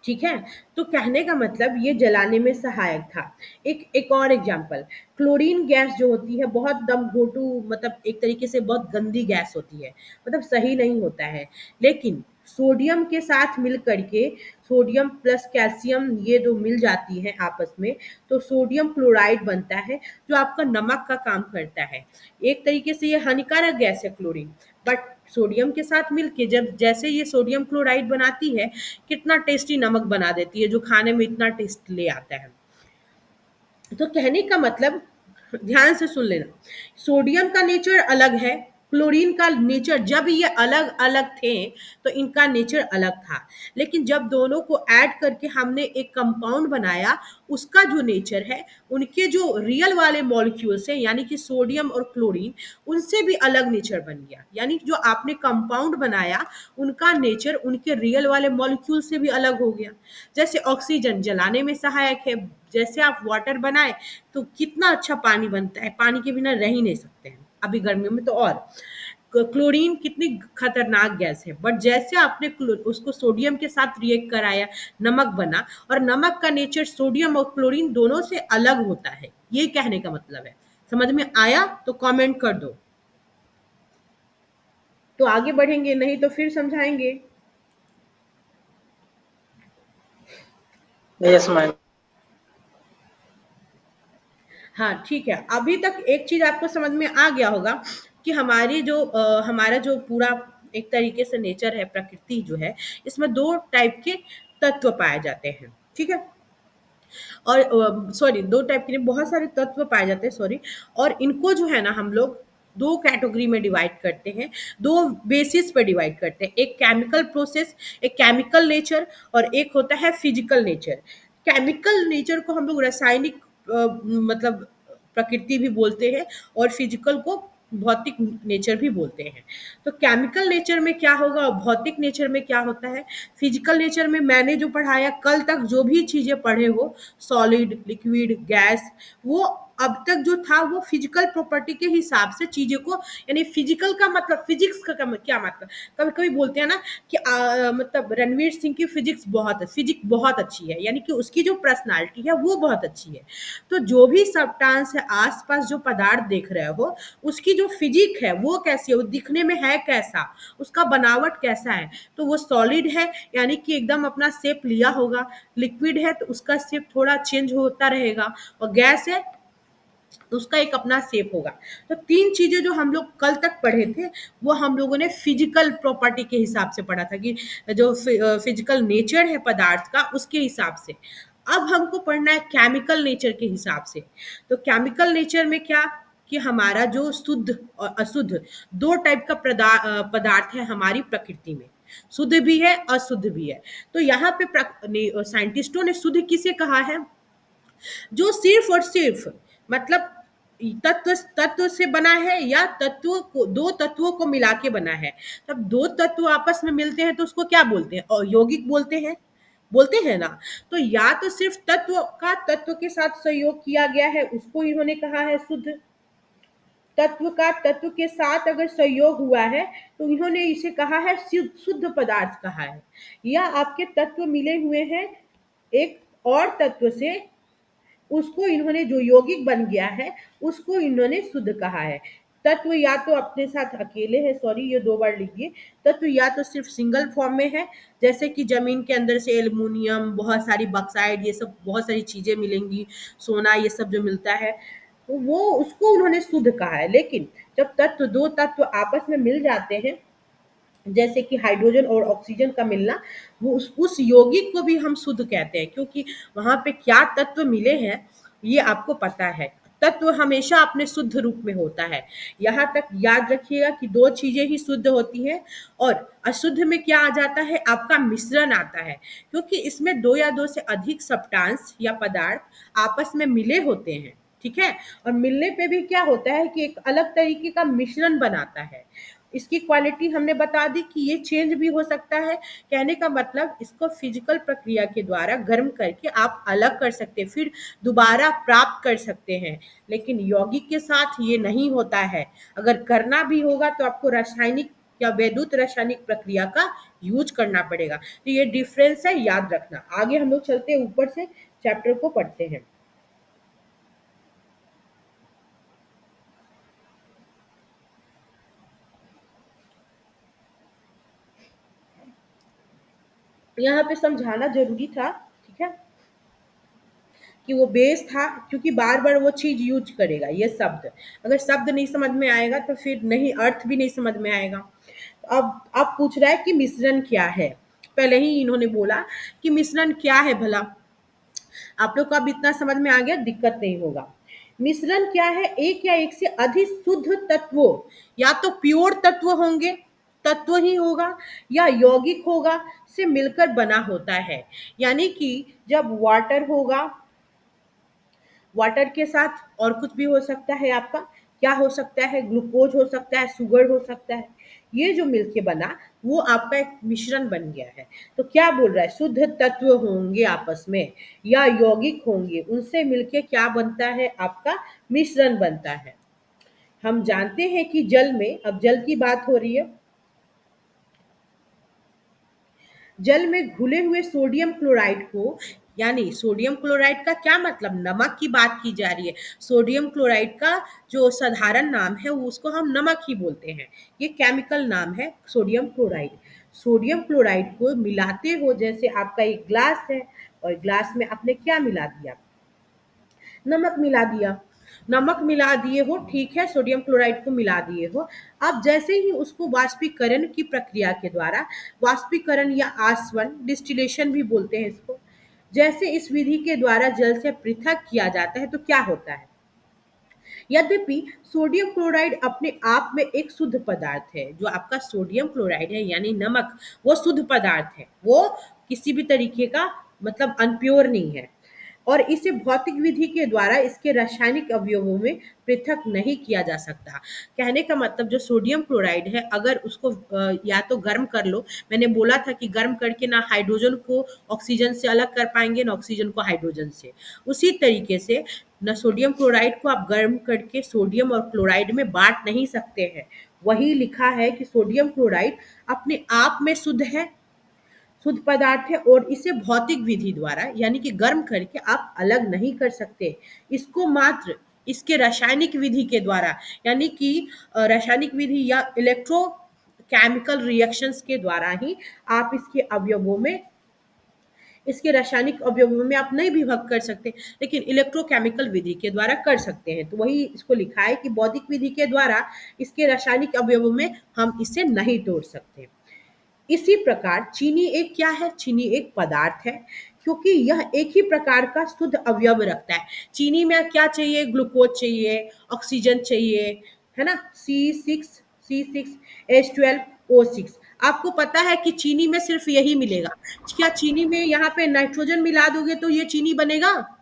ठीक है, तो कहने का मतलब ये जलाने में सहायक था। एक और एग्जांपल, क्लोरीन गैस जो होती है बहुत दम घोटू, मतलब एक तरीके से बहुत गंदी गैस होती है, मतलब सही नहीं होता है। लेकिन सोडियम के साथ मिल करके, सोडियम प्लस कैल्शियम ये दो मिल जाती हैं आपस में, तो सोडियम क्लोराइड बनता है, जो आपका नमक का काम करता है। एक तरीके से ये हानिकारक गैस है क्लोरीन, बट सोडियम के साथ मिलके जब जैसे ये सोडियम क्लोराइड बनाती है, कितना टेस्टी नमक बना देती है, जो खाने में इतना टेस्ट ले आता है। तो कहने का मतलब, ध्यान से सुन लेना, सोडियम का नेचर अलग है, क्लोरीन का नेचर, जब ये अलग अलग थे तो इनका नेचर अलग था। लेकिन जब दोनों को ऐड करके हमने एक कंपाउंड बनाया, उसका जो नेचर है, उनके जो रियल वाले मॉलिक्यूल्स हैं यानी कि सोडियम और क्लोरीन, उनसे भी अलग नेचर बन गया। यानी जो आपने कंपाउंड बनाया, उनका नेचर उनके रियल वाले मॉलिक्यूल से भी अलग हो गया। जैसे ऑक्सीजन जलाने में सहायक है, जैसे आप वाटर बनाए तो कितना अच्छा पानी बनता है, पानी के बिना रह ही नहीं सकते हैं, अभी गर्मियों में तो और। क्लोरीन कितनी खतरनाक गैस है, बट जैसे आपने उसको सोडियम के साथ रिएक्ट कराया, नमक बना, और नमक का नेचर सोडियम और क्लोरीन दोनों से अलग होता है, ये कहने का मतलब है। समझ में आया तो कमेंट कर दो, तो आगे बढ़ेंगे, नहीं तो फिर समझाएंगे। Yes ma'am. हाँ ठीक है, अभी तक एक चीज आपको समझ में आ गया होगा कि हमारी जो हमारा जो पूरा एक तरीके से नेचर है, प्रकृति जो है, इसमें दो टाइप के तत्व पाए जाते हैं। ठीक है, और सॉरी, दो टाइप के नहीं, बहुत सारे तत्व पाए जाते हैं, सॉरी। और इनको जो है ना हम लोग दो कैटेगरी में डिवाइड करते हैं, दो बेसिस पर डिवाइड करते हैं, एक केमिकल प्रोसेस, एक केमिकल नेचर, और एक होता है फिजिकल नेचर। केमिकल नेचर को हम लोग रासायनिक मतलब प्रकृति भी बोलते हैं, और फिजिकल को भौतिक नेचर भी बोलते हैं। तो केमिकल नेचर में क्या होगा और भौतिक नेचर में क्या होता है? फिजिकल नेचर में मैंने जो पढ़ाया कल तक, जो भी चीज़ें पढ़े हो, सॉलिड, लिक्विड, गैस, वो अब तक जो था वो फिजिकल प्रॉपर्टी के हिसाब से चीज़ों को, यानी फिजिकल का मतलब फिजिक्स का क्या मतलब, कभी कभी बोलते हैं ना कि मतलब रणवीर सिंह की फिजिक्स बहुत अच्छी है, यानी कि उसकी जो पर्सनालिटी है वो बहुत अच्छी है। तो जो भी सब्सटेंस है, आसपास जो पदार्थ देख रहे हो, उसकी जो फिजिक है वो कैसी है, वो दिखने में है कैसा, उसका बनावट कैसा है। तो वो सॉलिड है, यानी कि एकदम अपना शेप लिया होगा। लिक्विड है तो उसका शेप थोड़ा चेंज होता रहेगा। और गैस है तो उसका एक अपना शेप होगा। तो तीन चीजें जो हम लोग कल तक पढ़े थे, वो हम लोगों ने फिजिकल प्रॉपर्टी के हिसाब से पढ़ा था, कि जो फिजिकल नेचर है पदार्थ का उसके हिसाब से। अब हमको पढ़ना है केमिकल नेचर के हिसाब से। तो केमिकल नेचर में क्या, कि हमारा जो शुद्ध और अशुद्ध दो टाइप का पदार्थ है हमारी प्रकृति में। शुद्ध भी है, अशुद्ध भी है। तो यहाँ पे साइंटिस्टों ने शुद्ध किसे कहा है, जो सिर्फ और सिर्फ मतलब तत्व तत्व से बना है, या तत्व को, दो तत्वों को मिला के बना है। तब दो तत्व आपस में मिलते हैं तो उसको क्या बोलते हैं, और यौगिक बोलते हैं ना। तो या तो सिर्फ तत्व का तत्व के साथ सहयोग किया गया है, उसको इन्होंने कहा है शुद्ध। तत्व का तत्व के साथ अगर सहयोग हुआ है तो इन्होंने इसे कहा है शुद्ध पदार्थ कहा है। या आपके तत्व मिले हुए हैं एक और तत्व से, उसको इन्होंने, जो यौगिक बन गया है उसको इन्होंने शुद्ध कहा है। तत्व या तो अपने साथ अकेले है, सॉरी ये दो बार लिखिए। तत्व या तो सिर्फ सिंगल फॉर्म में है, जैसे कि जमीन के अंदर से एल्युमिनियम, बहुत सारी बक्साइड, ये सब बहुत सारी चीजें मिलेंगी, सोना, ये सब जो मिलता है, तो वो उसको उन्होंने शुद्ध कहा है। लेकिन जब दो तत्व आपस में मिल जाते हैं, जैसे कि हाइड्रोजन और ऑक्सीजन का मिलना, वो उस यौगिक को भी हम शुद्ध कहते हैं, क्योंकि वहां पे क्या तत्व मिले हैं ये आपको पता है। तत्व हमेशा अपने शुद्ध रूप में होता है। यहाँ तक याद रखिएगा कि दो चीजें ही शुद्ध होती हैं, और अशुद्ध में क्या आ जाता है, आपका मिश्रण आता है, क्योंकि इसमें दो या दो से अधिक सब्सटेंस या पदार्थ आपस में मिले होते हैं। ठीक है, और मिलने पे भी क्या होता है कि एक अलग तरीके का मिश्रण बनाता है। इसकी क्वालिटी हमने बता दी कि ये चेंज भी हो सकता है। कहने का मतलब, इसको फिजिकल प्रक्रिया के द्वारा गर्म करके आप अलग कर सकते हैं, फिर दोबारा प्राप्त कर सकते हैं। लेकिन यौगिक के साथ ये नहीं होता है। अगर करना भी होगा तो आपको रासायनिक या वैद्युत रासायनिक प्रक्रिया का यूज करना पड़ेगा। तो ये डिफरेंस है, याद रखना। आगे हम लोग चलते हैं, ऊपर से चैप्टर को पढ़ते हैं। यहाँ पे समझाना जरूरी था, ठीक है, कि वो बेस था, क्योंकि बार बार वो चीज यूज करेगा ये शब्द। अगर शब्द नहीं समझ में आएगा तो फिर नहीं, अर्थ भी नहीं समझ में आएगा। अब पूछ रहा है कि मिश्रण क्या है। पहले ही इन्होंने बोला कि मिश्रण क्या है भला। आप लोग को अब इतना समझ में आ गया, दिक्कत नहीं होगा। मिश्रण क्या है, एक या एक से अधिक शुद्ध तत्वों, या तो प्योर तत्व होंगे, तत्व ही होगा, या यौगिक होगा, से मिलकर बना होता है। यानी कि जब वाटर होगा, वाटर के साथ और कुछ भी हो सकता है आपका, क्या हो सकता है, ग्लूकोज हो सकता है, शुगर हो सकता है, ये जो मिलके बना वो आपका एक मिश्रण बन गया है। तो क्या बोल रहा है, शुद्ध तत्व होंगे आपस में या यौगिक होंगे, उनसे मिलके क्या बनता है, आपका मिश्रण बनता है। हम जानते हैं कि जल में, अब जल की बात हो रही है, जल में घुले हुए सोडियम क्लोराइड को, यानी सोडियम क्लोराइड का क्या मतलब, नमक की बात की जा रही है। सोडियम क्लोराइड का जो साधारण नाम है उसको हम नमक ही बोलते हैं, ये केमिकल नाम है सोडियम क्लोराइड। सोडियम क्लोराइड को मिलाते हो, जैसे आपका एक ग्लास है और ग्लास में आपने क्या मिला दिया, नमक मिला दिया। नमक मिला दिए हो, ठीक है, सोडियम क्लोराइड को मिला दिए हो। अब जैसे ही उसको वाष्पीकरण की प्रक्रिया के द्वारा, वाष्पीकरण या आसवन, डिस्टिलेशन भी बोलते हैं इसको, जैसे इस विधि के द्वारा जल से पृथक किया जाता है तो क्या होता है। यद्यपि सोडियम क्लोराइड अपने आप में एक शुद्ध पदार्थ है, जो आपका सोडियम क्लोराइड है यानी नमक, वो शुद्ध पदार्थ है, वो किसी भी तरीके का मतलब अनप्योर नहीं है। और इसे भौतिक विधि के द्वारा इसके रासायनिक अवयवों में पृथक नहीं किया जा सकता। कहने का मतलब जो सोडियम क्लोराइड है, अगर उसको या तो गर्म कर लो, मैंने बोला था कि गर्म करके ना हाइड्रोजन को ऑक्सीजन से अलग कर पाएंगे ना ऑक्सीजन को हाइड्रोजन से, उसी तरीके से न सोडियम क्लोराइड को आप गर्म करके सोडियम और क्लोराइड में बांट नहीं सकते हैं। वही लिखा है कि सोडियम क्लोराइड अपने आप में शुद्ध है, शुद्ध पदार्थ है, और इसे भौतिक विधि द्वारा यानी कि गर्म करके आप अलग नहीं कर सकते। इसको मात्र इसके रासायनिक विधि के द्वारा यानी कि रासायनिक विधि या इलेक्ट्रो केमिकल रिएक्शंस के द्वारा ही आप इसके रासायनिक अवयवों में आप नहीं विभक्त कर सकते, लेकिन इलेक्ट्रोकेमिकल विधि के द्वारा कर सकते हैं। तो वही इसको लिखा है कि बौद्धिक विधि के द्वारा इसके रासायनिक अवयवों में हम इसे नहीं तोड़ सकते। इसी प्रकार चीनी एक क्या है? चीनी एक पदार्थ है, क्योंकि यह एक ही प्रकार का शुद्ध अवयव रखता है। चीनी में क्या चाहिए? ग्लूकोज चाहिए, ऑक्सीजन चाहिए, है ना, C6H12O6। आपको पता है कि चीनी में सिर्फ यही मिलेगा। क्या चीनी में यहाँ पे नाइट्रोजन मिला दोगे तो ये चीनी बनेगा?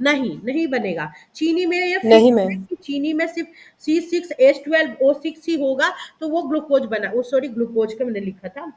नहीं, नहीं बनेगा। चीनी में ये नहीं फिक्स है मैम। कि चीनी में सिर्फ C6H12O6 ही होगा, तो वो ग्लूकोज बना, वो सॉरी ग्लूकोज का मैंने लिखा था,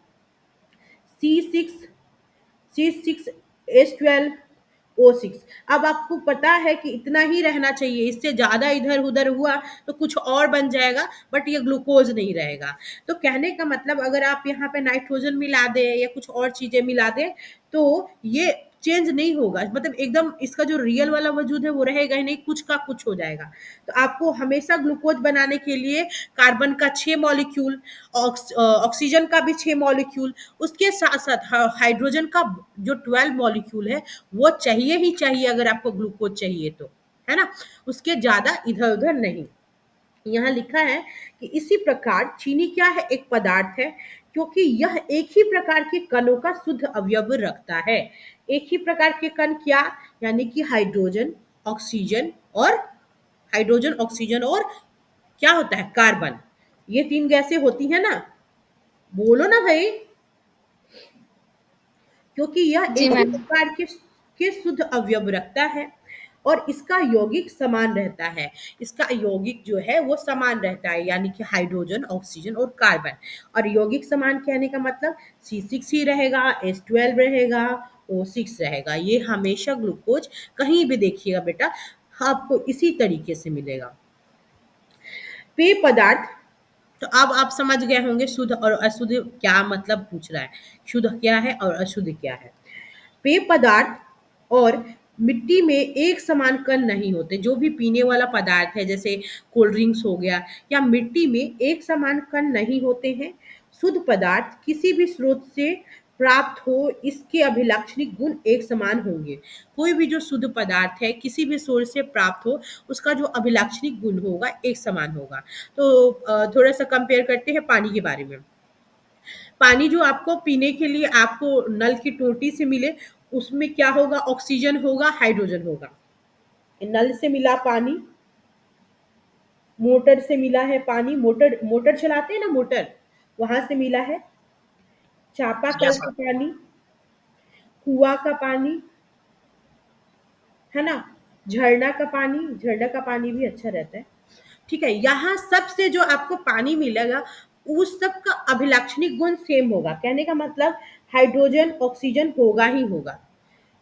C6H12O6। अब आपको पता है कि इतना ही रहना चाहिए, इससे ज़्यादा इधर उधर हुआ तो कुछ और बन जाएगा, बट ये ग्लूकोज नहीं रहेगा। तो कहने का मतलब अगर आप यहाँ पे नाइट्रोजन मिला दें या कुछ और चीज़ें मिला दें तो ये चेंज नहीं होगा, मतलब एकदम इसका जो रियल वाला वजूद है वो रहेगा ही नहीं, कुछ का कुछ हो जाएगा। तो आपको हमेशा ग्लूकोज बनाने के लिए कार्बन का 6 मॉलिक्यूल, ऑक्सीजन का भी 6 मॉलिक्यूल, उसके साथ साथ हाइड्रोजन का जो 12 मॉलिक्यूल है वो चाहिए ही चाहिए अगर आपको ग्लूकोज चाहिए तो, है ना, उसके ज्यादा इधर उधर नहीं। यहाँ लिखा है कि इसी प्रकार चीनी क्या है? एक पदार्थ है, क्योंकि यह एक ही प्रकार के कणों का शुद्ध अवयव रखता है। एक ही प्रकार के कण क्या? यानी कि हाइड्रोजन ऑक्सीजन और क्या होता है? कार्बन। ये 3 गैसें होती है ना, बोलो ना भाई। क्योंकि यह जी एक ही मैम। प्रकार के शुद्ध अवयव रखता है और इसका यौगिक समान रहता है। इसका यौगिक जो है वो समान रहता है, यानी कि हाइड्रोजन ऑक्सीजन और कार्बन। और यौगिक समान कहने का मतलब C6 ही रहेगा, H12 रहेगा, O6 रहेगा। ये हमेशा ग्लूकोज कहीं भी देखिएगा बेटा आपको इसी तरीके से मिलेगा। पेय पदार्थ, तो अब आप समझ गए होंगे शुद्ध और अशुद्ध क्या मतलब पूछ रहा है, शुद्ध क्या है और अशुद्ध क्या है। पेय पदार्थ और मिट्टी में एक समान कण नहीं होते। जो भी पीने वाला पदार्थ है जैसे कोल्ड ड्रिंक्स हो गया या मिट्टी में एक समान कण नहीं होते हैं। शुद्ध पदार्थ किसी भी स्रोत से प्राप्त हो, इसके अभिलाक्षणिक गुण एक समान होंगे। कोई भी जो शुद्ध पदार्थ है किसी भी सोर्स से प्राप्त हो, उसका जो अभिलाक्षणिक गुण होगा एक समान होगा। तो थोड़ा सा कंपेयर करते हैं पानी के बारे में। पानी जो आपको पीने के लिए आपको नल की टोटी से मिले, उसमें क्या होगा? ऑक्सीजन होगा, हाइड्रोजन होगा। नल से मिला पानी, मोटर से मिला है पानी, मोटर मोटर चलाते हैं ना, मोटर, वहां से मिला है। चापाकल यस का मैम। पानी, कुआं का पानी, है ना, झरना का पानी भी अच्छा रहता है। ठीक है, यहाँ सबसे जो आपको पानी मिलेगा उस सब का अभिलाक्षणिक गुण सेम होगा। कहने का मतलब हाइड्रोजन ऑक्सीजन होगा ही होगा,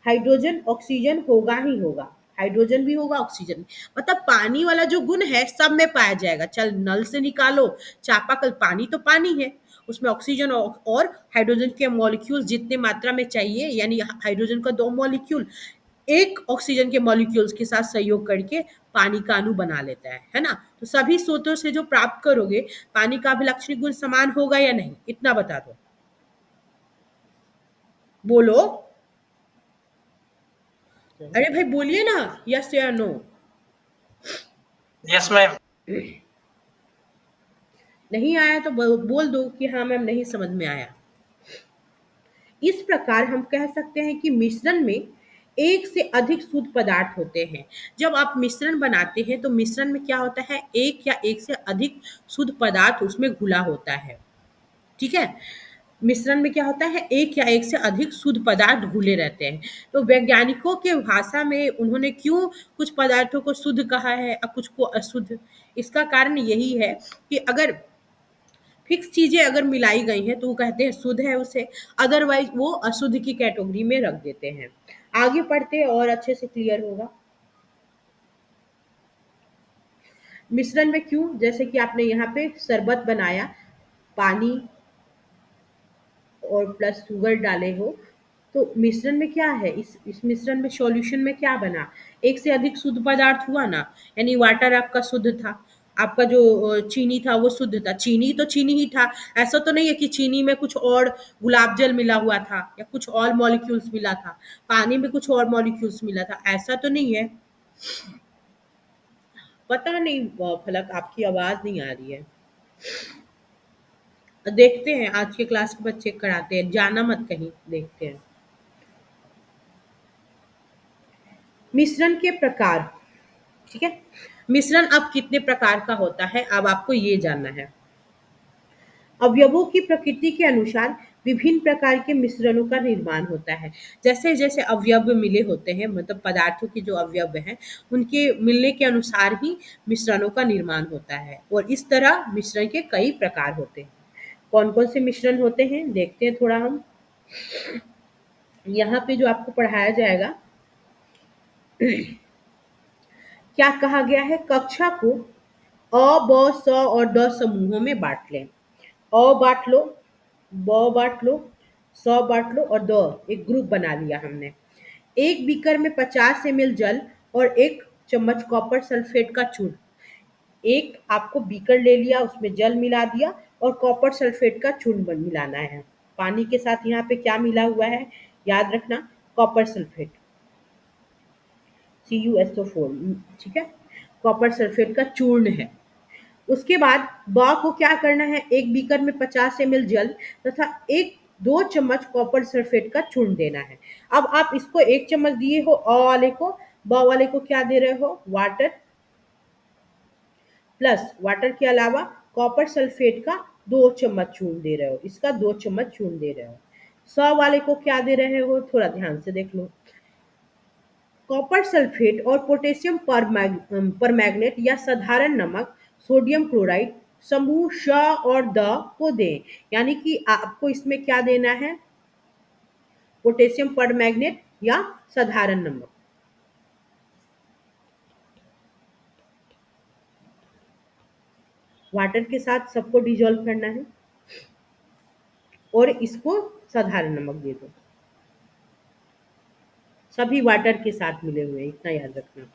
हाइड्रोजन ऑक्सीजन होगा ही होगा, हाइड्रोजन भी होगा ऑक्सीजन भी। मतलब पानी वाला जो गुण है सब में पाया जाएगा। चल नल से निकालो, चापाकल, पानी तो पानी है, उसमें ऑक्सीजन और हाइड्रोजन के मॉलिक्यूल जितने मात्रा में चाहिए, यानी हाइड्रोजन का 2 मॉलिक्यूल एक ऑक्सीजन के मॉलिक्यूल्स के साथ सहयोग करके पानी का अणु बना लेता है ना। तो सभी स्रोतों से जो प्राप्त करोगे पानी का अभिलाक्षणिक गुण समान होगा या नहीं, इतना बता दो, बोलो। अरे भाई बोलिए ना, यस या नो। Yes ma'am. नहीं आया तो बोल दो कि हाँ मैम नहीं समझ में आया। इस प्रकार हम कह सकते हैं कि मिश्रण में एक से अधिक शुद्ध पदार्थ होते हैं। जब आप मिश्रण बनाते हैं तो मिश्रण में क्या होता है? एक या एक से अधिक शुद्ध पदार्थ उसमें घुला होता है। ठीक है, मिश्रण में क्या होता है, एक या एक से अधिक शुद्ध पदार्थ घुले रहते हैं। तो वैज्ञानिकों के भाषा में उन्होंने क्यों कुछ पदार्थों को शुद्ध कहा है और कुछ को अशुद्ध, इसका कारण यही है कि अगर फिक्स चीजें अगर मिलाई गई हैं तो वो कहते हैं शुद्ध है उसे, अदरवाइज वो अशुद्ध की कैटेगरी में रख देते हैं। आगे पढ़ते हैं और अच्छे से क्लियर होगा। मिश्रण में क्यों, जैसे कि आपने यहाँ पे शरबत बनाया, पानी और प्लस शुगर डाले हो, तो मिश्रण में क्या है, इस मिश्रण में सॉल्यूशन में क्या बना, एक से अधिक शुद्ध पदार्थ हुआ ना, यानी वाटर आपका शुद्ध था, आपका जो चीनी था वो शुद्ध था, चीनी तो चीनी ही था। ऐसा तो नहीं है कि चीनी में कुछ और गुलाब जल मिला हुआ था या कुछ और मॉलिक्यूल्स मिला था, पानी में कुछ और मॉलिक्यूल्स मिला था, ऐसा तो नहीं है। पता नहीं फलक आपकी आवाज नहीं आ रही है। देखते हैं आज के क्लास के बच्चे कराते हैं, जाना मत कहीं, देखते हैं। मिश्रण के प्रकार, ठीक है, मिश्रण अब कितने प्रकार का होता है अब आपको ये जानना है। अवयवों की प्रकृति के अनुसार विभिन्न प्रकार के मिश्रणों का निर्माण होता है। जैसे जैसे अवयव मिले होते हैं, मतलब पदार्थों के जो अवयव हैं उनके मिलने के अनुसार ही मिश्रणों का निर्माण होता है, और इस तरह मिश्रण के कई प्रकार होते हैं। कौन कौन से मिश्रण होते हैं देखते हैं थोड़ा हम। यहाँ पे जो आपको पढ़ाया जाएगा, क्या कहा गया है, कक्षा को अ ब स और ड समूहों में बांट लें। अ बांट लो, ब बांट लो, स बांट लो और द एक ग्रुप बना लिया हमने। एक बीकर में 50 ml जल और 1 चम्मच कॉपर सल्फेट का चूर्ण। एक आपको बीकर ले लिया, उसमें जल मिला दिया और कॉपर सल्फेट का चूर्ण मिलाना है। पानी के साथ यहाँ पे क्या मिला हुआ है, याद रखना, कॉपर सल्फेट, CuSO4, ठीक है, कॉपर सल्फेट का चूर्ण है। उसके बाद ब को क्या करना है, एक बीकर में 50 ml जल तथा 1-2 चम्मच कॉपर सल्फेट का चूर्ण देना है। अब आप इसको 1 चम्मच दिए हो अ वाले को, ब वाले को क्या दे रहे हो, वाटर, प्लस वाटर के अलावा कॉपर सल्फेट का 2 चम्मच चूर्ण दे रहे हो, इसका 2 चम्मच चूर्ण दे रहे हो। स वाले को क्या दे रहे हो, थोड़ा ध्यान से देख लो, कॉपर सल्फेट और पोटेशियम परमैंगनेट या साधारण नमक, सोडियम क्लोराइड समूह श और द को दें। यानी कि आपको इसमें क्या देना है, पोटेशियम परमैंगनेट या साधारण नमक। वाटर के साथ सबको डिजोल्व करना है और इसको साधारण नमक दे दो। सभी वाटर के साथ मिले हुए हैं, इतना याद रखना।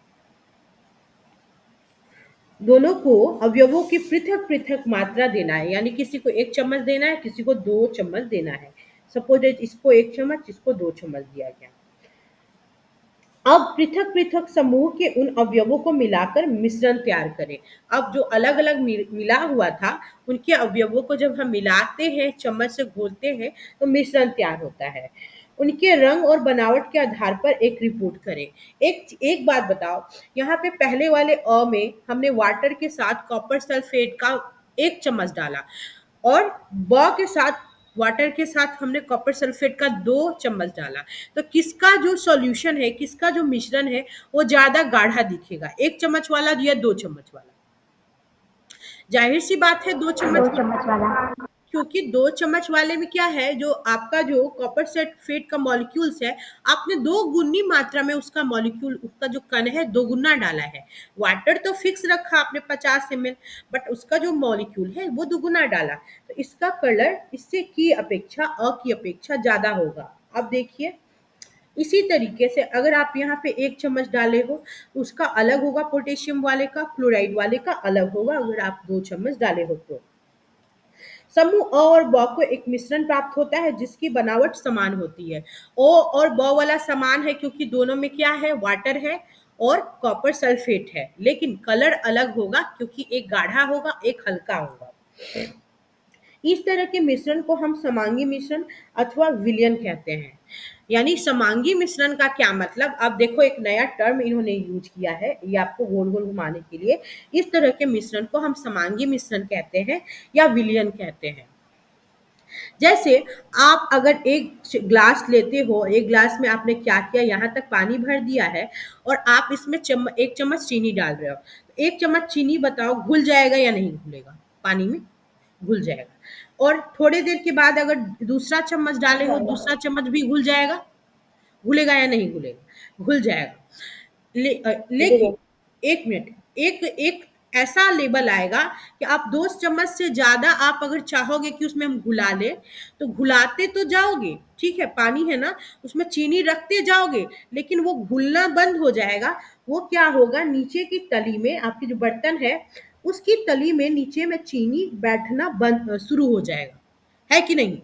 दोनों को अवयवों की पृथक पृथक मात्रा देना है, यानी किसी को 1 चम्मच देना है, किसी को 2 चम्मच देना है। सपोज इसको 1 चम्मच, इसको 2 चम्मच दिया गया। अब पृथक पृथक समूह के उन अवयवों को मिलाकर मिश्रण तैयार करें। अब जो अलग अलग मिला हुआ था उनके अवयवों को जब हम मिलाते हैं, चम्मच से घोलते हैं, तो मिश्रण तैयार होता है। उनके रंग और बनावट के आधार पर एक रिपोर्ट करें। एक बात बताओ, यहाँ पे पहले वाले अ में हमने वाटर के साथ कॉपर सल्फेट का 1 चम्मच डाला और ब के साथ वाटर के साथ हमने कॉपर सल्फेट का 2 चम्मच डाला, तो किसका जो सॉल्यूशन है, किसका जो मिश्रण है वो ज्यादा गाढ़ा दिखेगा, 1 चम्मच वाला या 2 चम्मच वाला? जाहिर सी बात है 2 चम्मच वाला, क्योंकि 2 चम्मच वाले में क्या है, जो आपका जो कॉपर सल्फेट का मॉलिक्यूल्स है, आपने 2 गुनी मात्रा में उसका मॉलिक्यूल, उसका जो कण है 2 गुना डाला है। वाटर तो फिक्स रखा आपने 50 ml, बट उसका जो मॉलिक्यूल है वो 2 गुना डाला, तो इसका कलर इससे की अपेक्षा अ की अपेक्षा ज्यादा होगा। अब देखिए, इसी तरीके से अगर आप यहाँ पे 1 चम्मच डाले हो तो उसका अलग होगा, पोटेशियम वाले का, क्लोराइड वाले का अलग होगा अगर आप 2 चम्मच डाले हो तो। समूह अ और ब को एक मिश्रण प्राप्त होता है जिसकी बनावट समान होती है। ओ और ब वाला समान है क्योंकि दोनों में क्या है, वाटर है और कॉपर सल्फेट है, लेकिन कलर अलग होगा क्योंकि एक गाढ़ा होगा, एक हल्का होगा। इस तरह के मिश्रण को हम समांगी मिश्रण अथवा विलयन कहते हैं। यानी समांगी मिश्रण का क्या मतलब, अब देखो एक नया टर्म इन्होंने यूज किया है, ये आपको गोल गोल घुमाने के लिए। इस तरह के मिश्रण को हम समांगी मिश्रण कहते हैं या विलयन कहते हैं। जैसे आप अगर एक ग्लास लेते हो, एक ग्लास में आपने क्या किया, यहाँ तक पानी भर दिया है और आप इसमें एक चम्मच चीनी डाल रहे हो। एक चम्मच चीनी बताओ घुल जाएगा या नहीं घुलेगा? पानी में घुल जाएगा। और थोड़ी देर के बाद अगर दूसरा चम्मच डाले हो, दूसरा चम्मच भी घुल जाएगा? घुलेगा या नहीं घुलेगा? घुल जाएगा। लेकिन एक मिनट, एक एक ऐसा लेवल आएगा कि आप 2 चम्मच से ज़्यादा आप अगर चाहोगे कि उसमें हम घुला लें, तो घुलाते तो जाओगे, ठीक है, पानी है ना, उसमें चीनी रखते जाओगे, लेकिन वो घुलना बंद हो जाएगा। वो क्या होगा, नीचे की तली में आपकी जो बर्तन है, उसकी तली में नीचे में चीनी बैठना बंद शुरू हो जाएगा, है कि नहीं?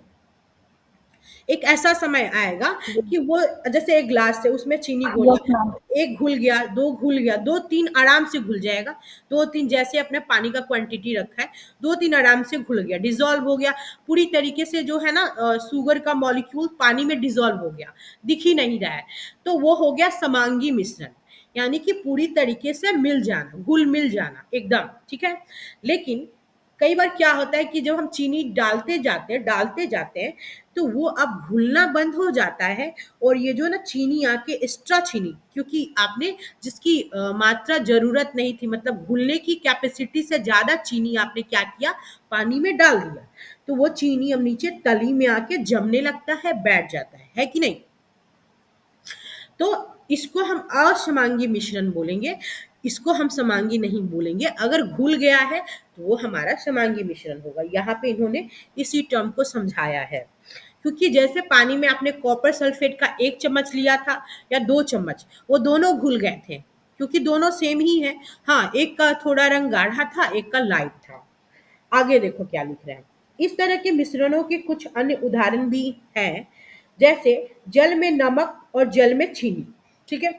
एक ऐसा समय आएगा कि वो जैसे एक ग्लास है उसमें चीनी घोला, यस मैम। एक घुल गया, दो घुल गया, दो तीन आराम से घुल जाएगा। दो तीन जैसे अपने पानी का क्वांटिटी रखा है, दो तीन आराम से घुल गया, डिजोल्व हो गया पूरी तरीके से, जो है ना शुगर का मॉलिक्यूल पानी में डिजोल्व हो गया, दिख ही नहीं रहा है। तो वो हो गया समांगी मिश्रण, यानी कि पूरी तरीके से मिल जाना, घुल मिल जाना एकदम, ठीक है। लेकिन कई बार क्या होता है कि जब हम चीनी डालते जाते हैं तो वो अब घुलना बंद हो जाता है, और ये जो ना चीनी आके एक्स्ट्रा चीनी, क्योंकि आपने जिसकी मात्रा जरूरत नहीं थी, मतलब घुलने की कैपेसिटी से ज्यादा चीनी आपने क्या किया, पानी में डाल दिया, तो वो चीनी अब नीचे तली में आके जमने लगता है, बैठ जाता है कि नहीं? तो इसको हम असमांगी मिश्रण बोलेंगे, इसको हम समांगी नहीं बोलेंगे। अगर घुल गया है तो वो हमारा समांगी मिश्रण होगा। यहाँ पे इन्होंने इसी टर्म को समझाया है, क्योंकि जैसे पानी में आपने कॉपर सल्फेट का 1 चम्मच लिया था या 2 चम्मच, वो दोनों घुल गए थे, क्योंकि दोनों सेम ही है। हाँ, एक का थोड़ा रंग गाढ़ा था, एक का लाइट था। आगे देखो क्या लिख रहे हैं। इस तरह के मिश्रणों के कुछ अन्य उदाहरण भी हैं, जैसे जल में नमक और जल में चीनी, ठीक है।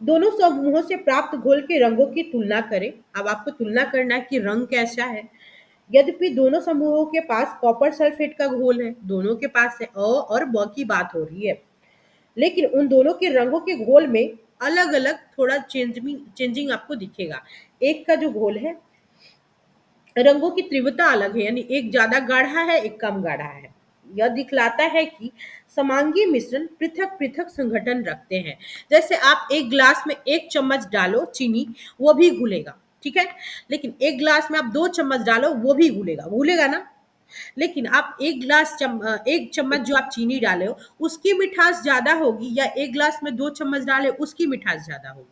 दोनों समूहों से प्राप्त घोल के रंगों की तुलना करें। अब आपको तुलना करना है कि रंग कैसा है। यद्यपि दोनों समूहों के पास कॉपर सल्फेट का घोल है, दोनों के पास है, अ और ब की बात हो रही है, लेकिन उन दोनों के रंगों के घोल में अलग अलग थोड़ा चेंजिंग आपको दिखेगा। एक का जो घोल है, रंगों की तीव्रता अलग है, यानी एक ज्यादा गाढ़ा है, एक कम गाढ़ा है। यह दिखलाता है कि समांगी मिश्रण पृथक पृथक संगठन रखते हैं। जैसे आप एक ग्लास में 1 चम्मच डालो चीनी, वो भी घुलेगा, ठीक है। लेकिन एक ग्लास में आप 2 चम्मच डालो, वो भी घुलेगा, घुलेगा ना। लेकिन आप एक चम्मच जो आप चीनी डाले हो, उसकी मिठास ज्यादा होगी, या एक ग्लास में 2 चम्मच डाले उसकी मिठास ज्यादा होगी?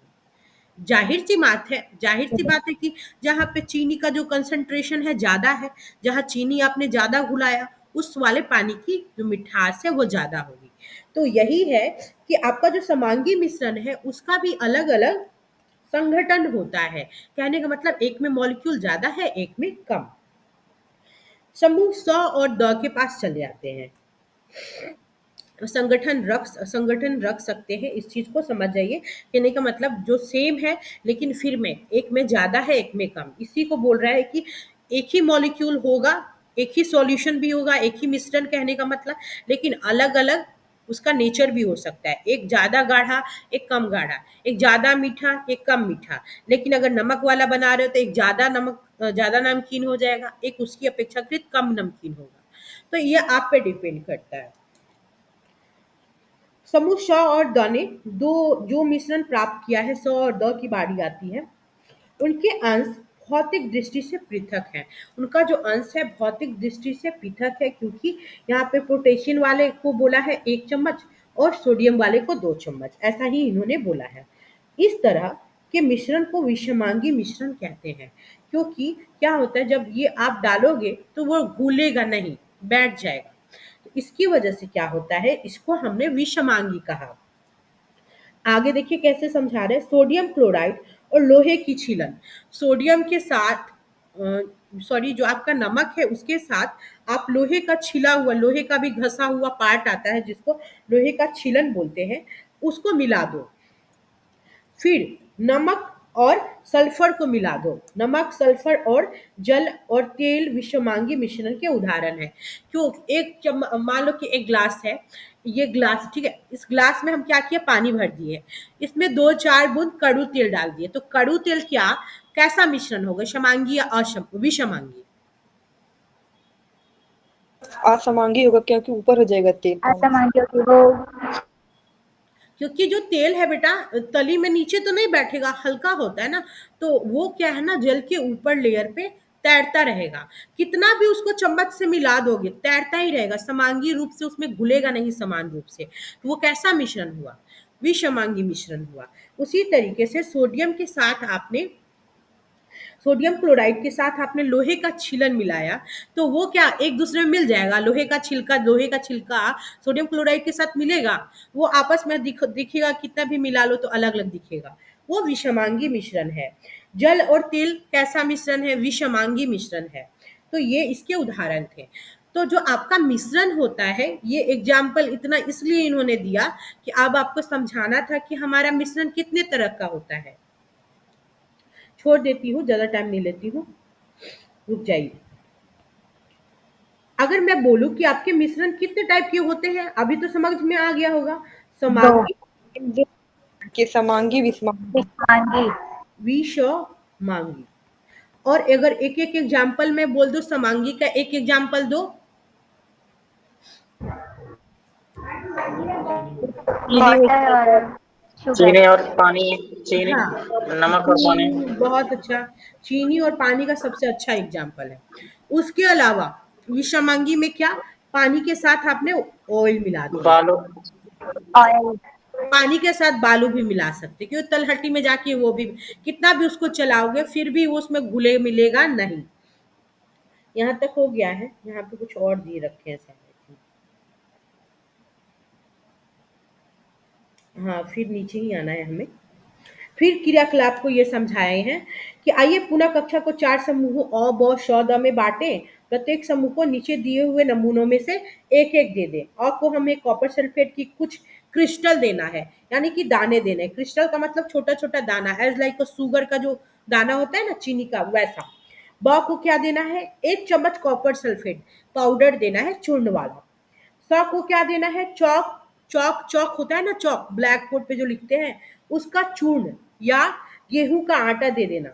जाहिर सी बात है कि जहाँ पे चीनी का जो कंसंट्रेशन है ज्यादा है, जहाँ चीनी आपने ज्यादा घुलाया, उस वाले पानी की जो मिठास है वो ज्यादा होगी। तो यही है कि आपका जो समांगी मिश्रण है उसका भी अलग अलग संघटन होता है। कहने का मतलब एक में मॉलिक्यूल ज्यादा है, एक में कम। समूह 100 और द के पास चले आते हैं। संगठन रख सकते हैं, इस चीज को समझ जाइए। कहने का मतलब जो सेम है, लेकिन फिर में एक में ज्यादा है, एक में कम, इसी को बोल रहा है कि एक ही मॉलिक्यूल होगा, एक ही सॉल्यूशन भी होगा, एक ही मिश्रण, कहने का मतलब, लेकिन अलग अलग उसका नेचर भी हो सकता है। एक ज्यादा गाढ़ा, एक कम गाढ़ा, एक ज्यादा मीठा, एक कम मीठा। लेकिन अगर नमक वाला बना रहे हो तो एक ज्यादा नमकीन हो जाएगा, एक उसकी अपेक्षाकृत कम नमकीन होगा। तो ये आप पे डिपेंड करता है। समूह श और द ने दो जो मिश्रण प्राप्त किया है, स और द की बारी आती है। उनके अंश भौतिक दृष्टि से पृथक हैं। उनका जो अंश है भौतिक दृष्टि से पृथक है, क्योंकि यहाँ पे पोटेशियम वाले को बोला है 1 चम्मच और सोडियम वाले को 2 चम्मच, ऐसा ही इन्होंने बोला है। इस तरह के मिश्रण को विषमांगी मिश्रण कहते हैं, क्योंकि क्या होता है, जब ये आप डालोगे तो वो घुलेगा नहीं, बैठ जाएगा। तो इसकी वजह से क्या होता है, इसको हमने विषमांगी कहा। आगे देखिए कैसे समझा रहे हैं। सोडियम क्लोराइड और लोहे की छीलन, सोडियम के साथ सॉरी जो आपका नमक है उसके साथ आप लोहे का छिला हुआ, लोहे का भी घसा हुआ पार्ट आता है जिसको लोहे का छीलन बोलते हैं, उसको मिला दो। फिर नमक और सल्फर को मिला दो। नमक, सल्फर और जल और तेल विषमांगी मिश्रण के उदाहरण है। क्यों? मान लो कि एक ग्लास है, ये ग्लास, ठीक है, इस ग्लास में हम क्या किया, पानी भर दिए, इसमें 2-4 बूंद कड़ू तेल डाल दिए, तो कड़ू तेल क्या, कैसा मिश्रण होगा, समांगी या विषमांगी? असमांगी होगा क्योंकि ऊपर हो जाएगा तेल पानी से। असमांगी होगी वो। क्योंकि जो तेल है बेटा तली में नीचे तो नहीं बैठेगा, हल्का होता है ना, तो वो क्या है ना जल के ऊपर लेयर पे तैरता रहेगा। कितना भी उसको चम्मच से मिला दोगे तैरता ही रहेगा, समांगी रूप से उसमें घुलेगा नहीं समान रूप से। तो वो कैसा मिश्रण हुआ? विषमांगी मिश्रण हुआ। उसी तरीके से सोडियम के साथ आपने सोडियम क्लोराइड के साथ आपने लोहे का छीलन मिलाया, तो वो क्या एक दूसरे में मिल जाएगा? लोहे का छिलका सोडियम क्लोराइड के साथ मिलेगा? वो आपस में दिखेगा, कितना भी मिला लो तो अलग अलग दिखेगा। वो विषमांगी मिश्रण है। जल और तेल कैसा मिश्रण है? विषमांगी मिश्रण है। तो ये इसके उदाहरण थे। तो जो आपका मिश्रण होता है, ये एग्जाम्पल इतना इसलिए इन्होंने दिया कि अब आपको समझाना था कि हमारा मिश्रण कितने तरह का होता है। छोड़ देती हूँ, ज़्यादा टाइम नहीं लेती हूँ, रुक जाइए। अगर मैं बोलूँ कि आपके मिश्रण कितने टाइप के होते हैं, अभी तो समझ में आ गया होगा। दो। समांगी, के समांगी विषमांगी। विषमांगी। विषमांगी। और अगर एक एक एग्जाम्पल में बोल दो, समांगी का एक एग्जाम्पल दो। वाटर और शुगर। चीनी और पानी। चीनी, हाँ, नमक और पानी। चीनी बहुत अच्छा। चीनी और पानी का सबसे अच्छा एग्जाम्पल है। उसके अलावा विषमांगी में क्या? पानी के साथ आपने ऑयल मिला दिया। बालू। ऑयल। पानी के साथ बालू भी मिला सकते, क्योंकि तलहटी में जाके वो भी कितना भी उसको चलाओगे फिर भी वो उसमें घुले मिलेगा नहीं। यहाँ तक हो गया है, यहाँ पे कुछ और दिए रखे हैं शायद। हाँ, फिर नीचे ही आना है हमें। फिर क्रियाकलाप को ये समझाए हैं कि आइए पुनः कक्षा को 4 समूहों अ, ब, श, द में बांटें। प्रत्येक समूह को नीचे दिए हुए नमूनों में से एक-एक दे दें। अ को हमें कॉपर सल्फेट की कुछ क्रिस्टल देना है, यानी कि दाने देने हैं। क्रिस्टल का मतलब छोटा-छोटा दाना, एज़ लाइक शुगर का जो दाना होता है ना चीनी का, वैसा। ब को क्या देना है? 1 चम्मच कॉपर सल्फेट पाउडर देना है, चूर्ण वाला। स को क्या देना है? चॉक। चॉक होता है ना, चॉक ब्लैक बोर्ड पे जो लिखते हैं, उसका चूर्ण या गेहूं का आटा दे देना।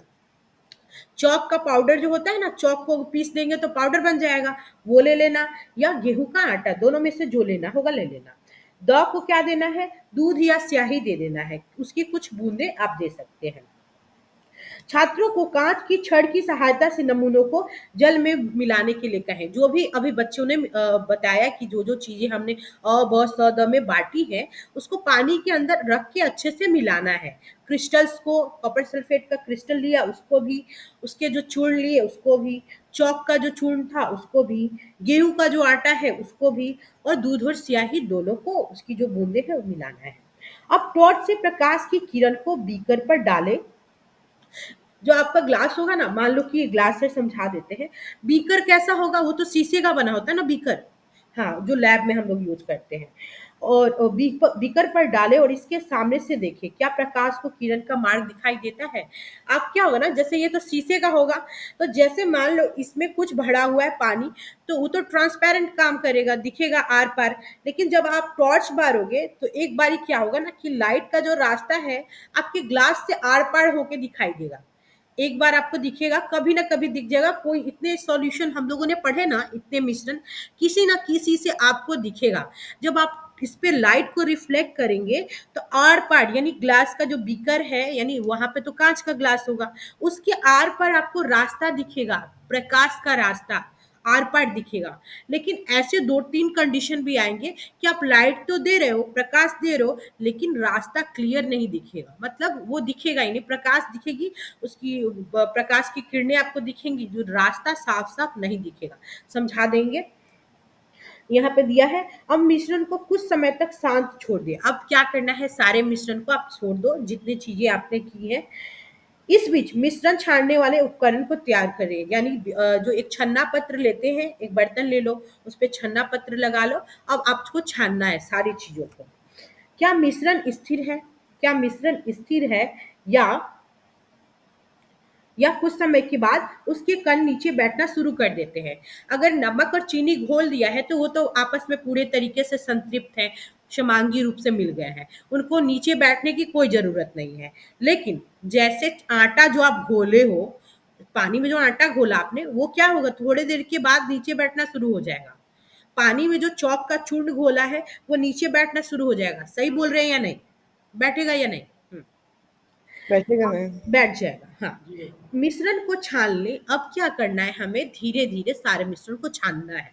चॉक का पाउडर जो होता है ना, चॉक को पीस देंगे तो पाउडर बन जाएगा, वो ले लेना, या गेहूं का आटा, दोनों में से जो लेना होगा ले लेना। द को क्या देना है? दूध या स्याही दे देना है, उसकी कुछ बूंदे आप दे सकते हैं। छात्रों को कांच की छड़ की सहायता से नमूनों को जल में मिलाने के लिए कहें। जो भी अभी बच्चों ने बताया कि जो जो चीजें हमने अ ब स द में बांटी है, उसको पानी के अंदर रख के अच्छे से मिलाना है। क्रिस्टल्स को, कॉपर सल्फेट का क्रिस्टल लिया उसको भी, उसके जो चूर्ण लिए उसको भी, चौक का जो चूर्ण था उसको भी, गेहूं का जो आटा है उसको भी, और दूध और स्याही दोनों को, उसकी जो बूंदे है वो मिलाना है। अब टॉर्च से प्रकाश की किरण को बीकर पर डालें। जो आपका ग्लास होगा ना, मान लो कि ये ग्लास है, समझा देते हैं। बीकर कैसा होगा? वो तो शीशे का बना होता है ना बीकर, हाँ, जो लैब में हम लोग यूज करते हैं। और बीकर पर डालें और इसके सामने से देखें क्या प्रकाश को किरण का मार्ग दिखाई देता है। आप क्या होगा ना, जैसे ये तो शीशे का होगा, तो जैसे मान लो इसमें कुछ भरा हुआ है पानी, तो वो तो ट्रांसपेरेंट काम करेगा, दिखेगा आर पार। लेकिन जब आप टॉर्च मारोगे तो एक बारी क्या होगा ना कि लाइट का जो रास्ता है आपके ग्लास से आर पार होके दिखाई देगा। एक बार आपको दिखेगा, कभी ना कभी दिख जाएगा। कोई इतने सॉल्यूशन हम लोगों ने पढ़े ना, इतने मिश्रण किसी ना किसी से आपको दिखेगा। जब आप इस पे लाइट को रिफ्लेक्ट करेंगे तो आर पार, यानी ग्लास का जो बीकर है, यानी वहां पे तो कांच का ग्लास होगा, उसके आर पार आपको रास्ता दिखेगा, प्रकाश का रास्ता आर पार दिखेगा। लेकिन ऐसे 2-3 कंडीशन भी आएंगे कि आप लाइट तो दे रहे हो, प्रकाश दे रहे हो, लेकिन रास्ता क्लियर नहीं दिखेगा, मतलब वो दिखेगा ही नहीं, प्रकाश दिखेगी, उसकी प्रकाश की किरणें आपको दिखेंगी, जो रास्ता साफ साफ नहीं दिखेगा। समझा देंगे। यहाँ पे दिया है, अब मिश्रण को कुछ समय तक शांत छोड़ दिया। अब क्या करना है? सारे मिश्रण को आप छोड़ दो, जितनी चीजें आपने की है। इस बीच मिश्रण छानने वाले उपकरण को तैयार करें, यानी जो एक छन्ना पत्र लेते हैं, एक बर्तन ले लो, उस पे छन्ना पत्र लगा लो। अब आपको छानना है सारी चीजों को। क्या मिश्रण स्थिर है? क्या मिश्रण स्थिर है, या कुछ समय के बाद उसके कण नीचे बैठना शुरू कर देते हैं। अगर नमक और चीनी घोल दिया है तो वो तो आपस में पूरे तरीके से संतृप्त है, समांगी रूप से मिल गए हैं, उनको नीचे बैठने की कोई जरूरत नहीं है। लेकिन जैसे आटा जो आप घोले हो, पानी में जो आटा घोला आपने, वो क्या होगा, थोड़ी देर के बाद नीचे बैठना शुरू हो जाएगा। पानी में जो चौक का चूर्ण घोला है वो नीचे बैठना शुरू हो जाएगा। सही बोल रहे हैं या नहीं? बैठेगा या नहीं? बैठेगा मैम। बैठ जाएगा। हाँ, मिश्रण को छान लें। अब क्या करना है, हमें धीरे धीरे सारे मिश्रण को छानना है।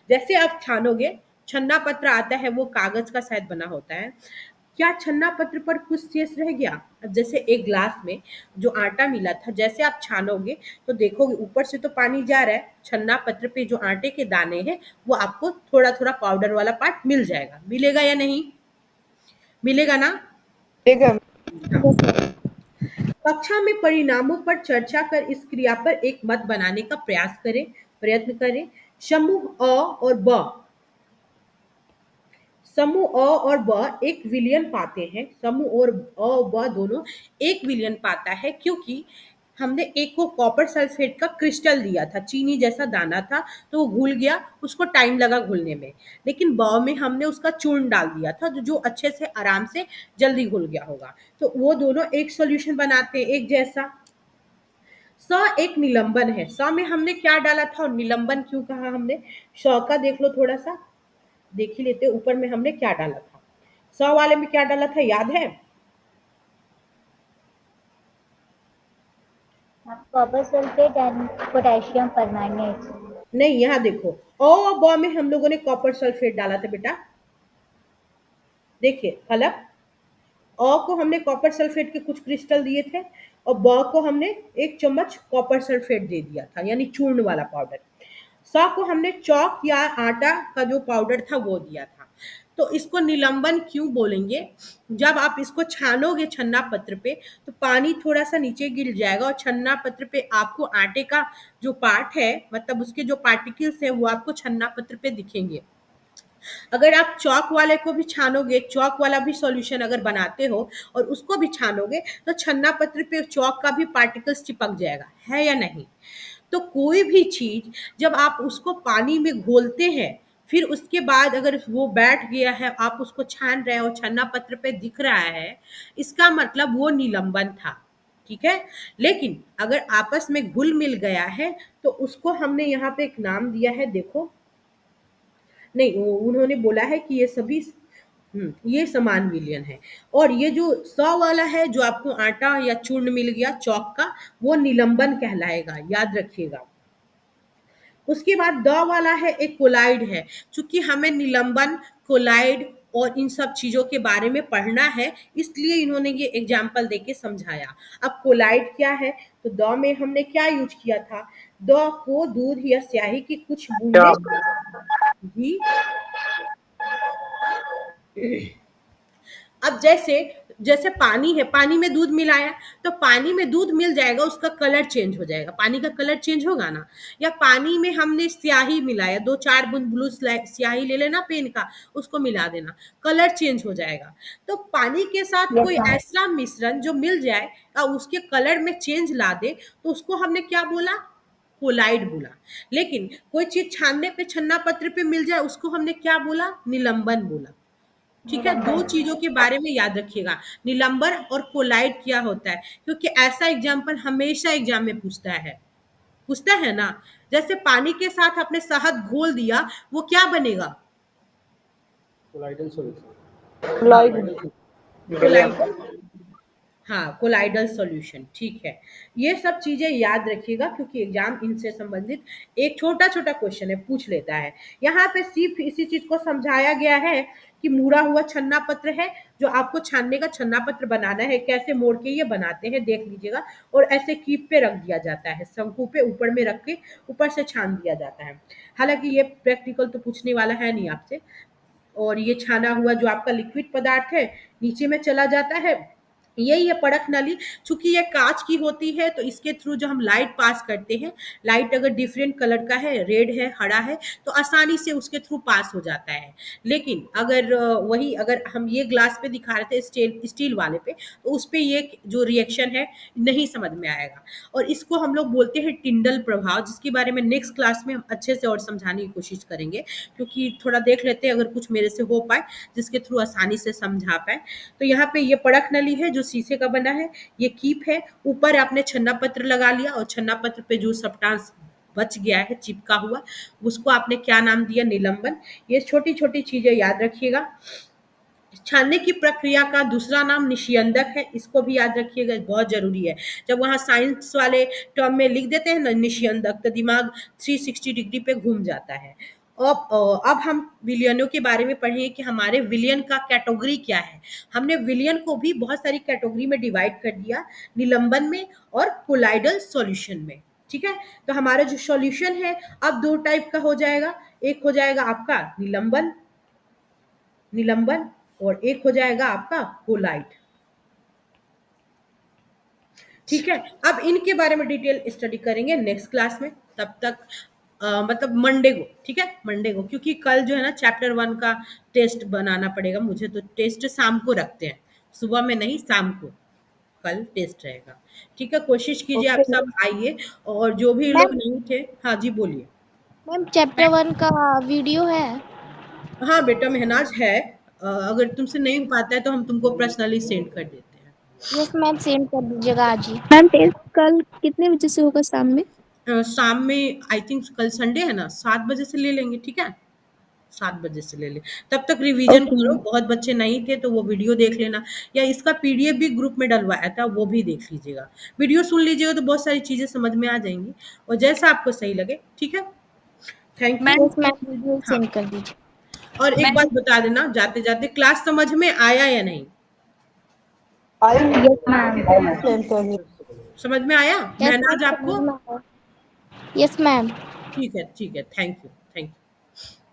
जैसे आप छानोगे, छन्ना पत्र आता है, वो कागज का शायद बना होता है। क्या छन्ना पत्र पर कुछ शेष रह गया? अब जैसे एक ग्लास में जो आटा मिला था, जैसे आप छानोगे तो देखोगे ऊपर से तो पानी जा रहा है, छन्ना पत्र पे जो आटे के दाने हैं वो आपको थोड़ा थोड़ा पाउडर वाला पार्ट मिल जाएगा। मिलेगा या नहीं? मिलेगा ना? मिलेगा। कक्षा में परिणामों पर चर्चा कर इस क्रिया पर एक मत बनाने का प्रयत्न करें। समूह अ और ब समूह अ और ब एक विलयन पाते हैं। समूह और अ और ब दोनों एक विलयन पाता है, क्योंकि हमने एक को कॉपर सल्फेट का क्रिस्टल दिया था, चीनी जैसा दाना था, तो वो घुल गया, उसको टाइम लगा घुलने में। लेकिन ब में हमने उसका चूर्ण डाल दिया था, जो अच्छे से आराम से जल्दी घुल गया होगा। तो वो दोनों एक सॉल्यूशन बनाते हैं, एक जैसा। स एक निलंबन है। स में हमने क्या डाला था और निलंबन क्यों कहा हमने? स का देख लो, थोड़ा सा देख ही लेते, ऊपर में हमने क्या डाला था। स वाले में क्या डाला था, याद है? Copper sulphate and potassium permanganate. नहीं, यहाँ देखो, अ और ब में हम लोगों ने कॉपर सल्फेट डाला था बेटा। देखिए फलक, अ को हमने कॉपर सल्फेट के कुछ क्रिस्टल दिए थे और ब को हमने 1 चम्मच कॉपर सल्फेट दे दिया था, यानी चूर्ण वाला पाउडर। स को हमने चौक या आटा का जो पाउडर था वो दिया था। तो इसको निलंबन क्यों बोलेंगे? जब आप इसको छानोगे छन्ना पत्र पे, तो पानी थोड़ा सा नीचे गिर जाएगा और छन्ना पत्र पे आपको आटे का जो पार्ट है, मतलब उसके जो पार्टिकल्स है, वो आपको छन्ना पत्र पे दिखेंगे। अगर आप चौक वाले को भी छानोगे, चौक वाला भी सॉल्यूशन अगर बनाते हो और उसको भी छानोगे, तो छन्ना पत्र पे चौक का भी पार्टिकल्स चिपक जाएगा, है या नहीं? तो कोई भी चीज जब आप उसको पानी में घोलते हैं, फिर उसके बाद अगर वो बैठ गया है, आप उसको छान रहे हो, छन्ना पत्र पे दिख रहा है, इसका मतलब वो निलंबन था। ठीक है। लेकिन अगर आपस में घुल मिल गया है, तो उसको हमने यहाँ पे एक नाम दिया है, देखो। नहीं, उन्होंने बोला है कि ये सभी ये समान विलयन है। और ये जो 100 वाला है, जो आपको आटा या चूर्ण मिल गया चौक का, वो निलंबन कहलाएगा, याद रखिएगा। उसके बाद द वाला है, एक कोलाइड है। चूंकि हमें निलंबन, कोलाइड और इन सब चीजों के बारे में पढ़ना है, इसलिए इन्होंने ये एग्जाम्पल देके समझाया। अब कोलाइड क्या है? तो द में हमने क्या यूज किया था? द को दूध या स्याही की कुछ बूंदे घी। अब जैसे जैसे पानी है, पानी में दूध मिलाया, तो पानी में दूध मिल जाएगा, उसका कलर चेंज हो जाएगा, पानी का कलर चेंज होगा ना। या पानी में हमने स्याही मिलाया, 2-4 बूंद ब्लू स्याही ले लेना पेन का, उसको मिला देना, कलर चेंज हो जाएगा। तो पानी के साथ यस कोई मैम। ऐसा मिश्रण जो मिल जाए और उसके कलर में चेंज ला दे, तो उसको हमने क्या बोला? कोलाइड बोला। लेकिन कोई चीज छानने पे, छन्ना पत्र पे मिल जाए, उसको हमने क्या बोला? निलंबन बोला। ठीक है, दो निलंबन। चीजों के बारे में याद रखिएगा, निलंबर और कोलाइड क्या होता है, क्योंकि ऐसा एग्जाम्पल हमेशा एग्जाम में पूछता है ना। जैसे पानी के साथ आपने शहद घोल दिया, वो क्या बनेगा? हाँ, विलियन। कोलाइडल। हाँ, कोलाइडल सॉल्यूशन। ठीक है। ये सब चीजें याद रखिएगा, क्योंकि एग्जाम इनसे संबंधित एक छोटा छोटा क्वेश्चन है, पूछ लेता है। यहाँ पे सिर्फ इसी चीज को समझाया गया है कि मुड़ा हुआ छन्ना पत्र है, जो आपको छानने का छन्ना पत्र बनाना है, कैसे मोड़ के ये बनाते हैं देख लीजिएगा। और ऐसे कीप पे रख दिया जाता है, शंकु पे ऊपर में रख के ऊपर से छान दिया जाता है। हालांकि ये प्रैक्टिकल तो पूछने वाला है नहीं आपसे। और ये छाना हुआ जो आपका लिक्विड पदार्थ है, नीचे में चला जाता है। यही है परख नली। चूंकि ये कांच की होती है, तो इसके थ्रू जो हम लाइट पास करते हैं, लाइट अगर डिफरेंट कलर का है, रेड है, हरा है, तो आसानी से उसके थ्रू पास हो जाता है। लेकिन अगर वही अगर हम ये ग्लास पे दिखा रहे थे, स्टील वाले पे, तो उस पे ये जो रिएक्शन है नहीं समझ में आएगा। और इसको हम लोग बोलते हैं टिंडल प्रभाव, जिसके बारे में नेक्स्ट क्लास में हम अच्छे से और समझाने की कोशिश करेंगे। क्योंकि थोड़ा देख लेते हैं, अगर कुछ मेरे से हो पाए जिसके थ्रू आसानी से समझा पाए। तो यहाँ पे ये परख नली है जो शीशे का बना है, ये कीप है, ऊपर आपने छन्ना पत्र लगा लिया और छन्ना पत्र पे जो सब्सटेंस बच गया है चिपका हुआ, उसको आपने क्या नाम दिया? निलंबन। ये छोटी छोटी चीजें याद रखिएगा। छानने की प्रक्रिया का दूसरा नाम निस्यंदक है, इसको भी याद रखिएगा, बहुत जरूरी है। जब वहाँ साइंस वाले टर्म में लिख देते हैं ना निस्यंदक, तो दिमाग 360 डिग्री पे घूम जाता है। अब हम विलियनों के बारे में पढ़ेंगे कि हमारे विलियन का कैटेगरी क्या है। हमने विलियन को भी बहुत सारी कैटेगरी में डिवाइड कर दिया, निलंबन में और कोलाइडल सॉल्यूशन में। ठीक है, तो हमारा जो सॉल्यूशन है अब दो टाइप का हो जाएगा, एक हो जाएगा आपका निलंबन निलंबन और एक हो जाएगा आपका कोलाइड। ठीक है, अब इनके बारे में डिटेल स्टडी करेंगे नेक्स्ट क्लास में। तब तक मतलब मंडे को, ठीक है, मंडे को, क्योंकि कल जो है ना चैप्टर 1 का टेस्ट बनाना पड़ेगा मुझे, तो टेस्ट शाम को रखते हैं, सुबह में नहीं, शाम को कल टेस्ट रहेगा। ठीक है, कोशिश कीजिए आप ओके सब आइए, और जो भी लोग मैम। नहीं थे, हाँ जी बोलिए। मैम चैप्टर 1 का वीडियो है? हाँ बेटा मेहनाज है, अगर तुमसे नहीं हो पाता है तो हम तुमको पर्सनली सेंड कर देते हैं। यस मैम, सेंड कर दीजिएगा आज ही। मैम टेस्ट कल कितने बजे से होगा शाम में? शाम में आई थिंक कल संडे है ना, 7 बजे से ले लेंगे, ठीक है, 7 बजे से ले ले। तब तक रिवीजन ओके करो, मैम। बहुत बच्चे नहीं थे तो वो वीडियो देख लेना, या इसका पीडीएफ भी ग्रुप में डलवाया था, वो भी देख लीजिएगा। वीडियो सुन लीजिएगा तो बहुत सारी चीजें समझ में आ जाएंगी, और जैसा आपको सही लगे। ठीक है, thank you. Ma'am yes ma'am, video हाँ, सेंड कर दीजिए। और एक मैम बात बता देना जाते जाते, क्लास समझ में आया या नहीं? Yes ma'am. सेंड कर दी। समझ में आया यस मेहनाज मैम, आपको? समझ में आया। Yes ma'am. ठीक है, ठीक है, थैंक यू।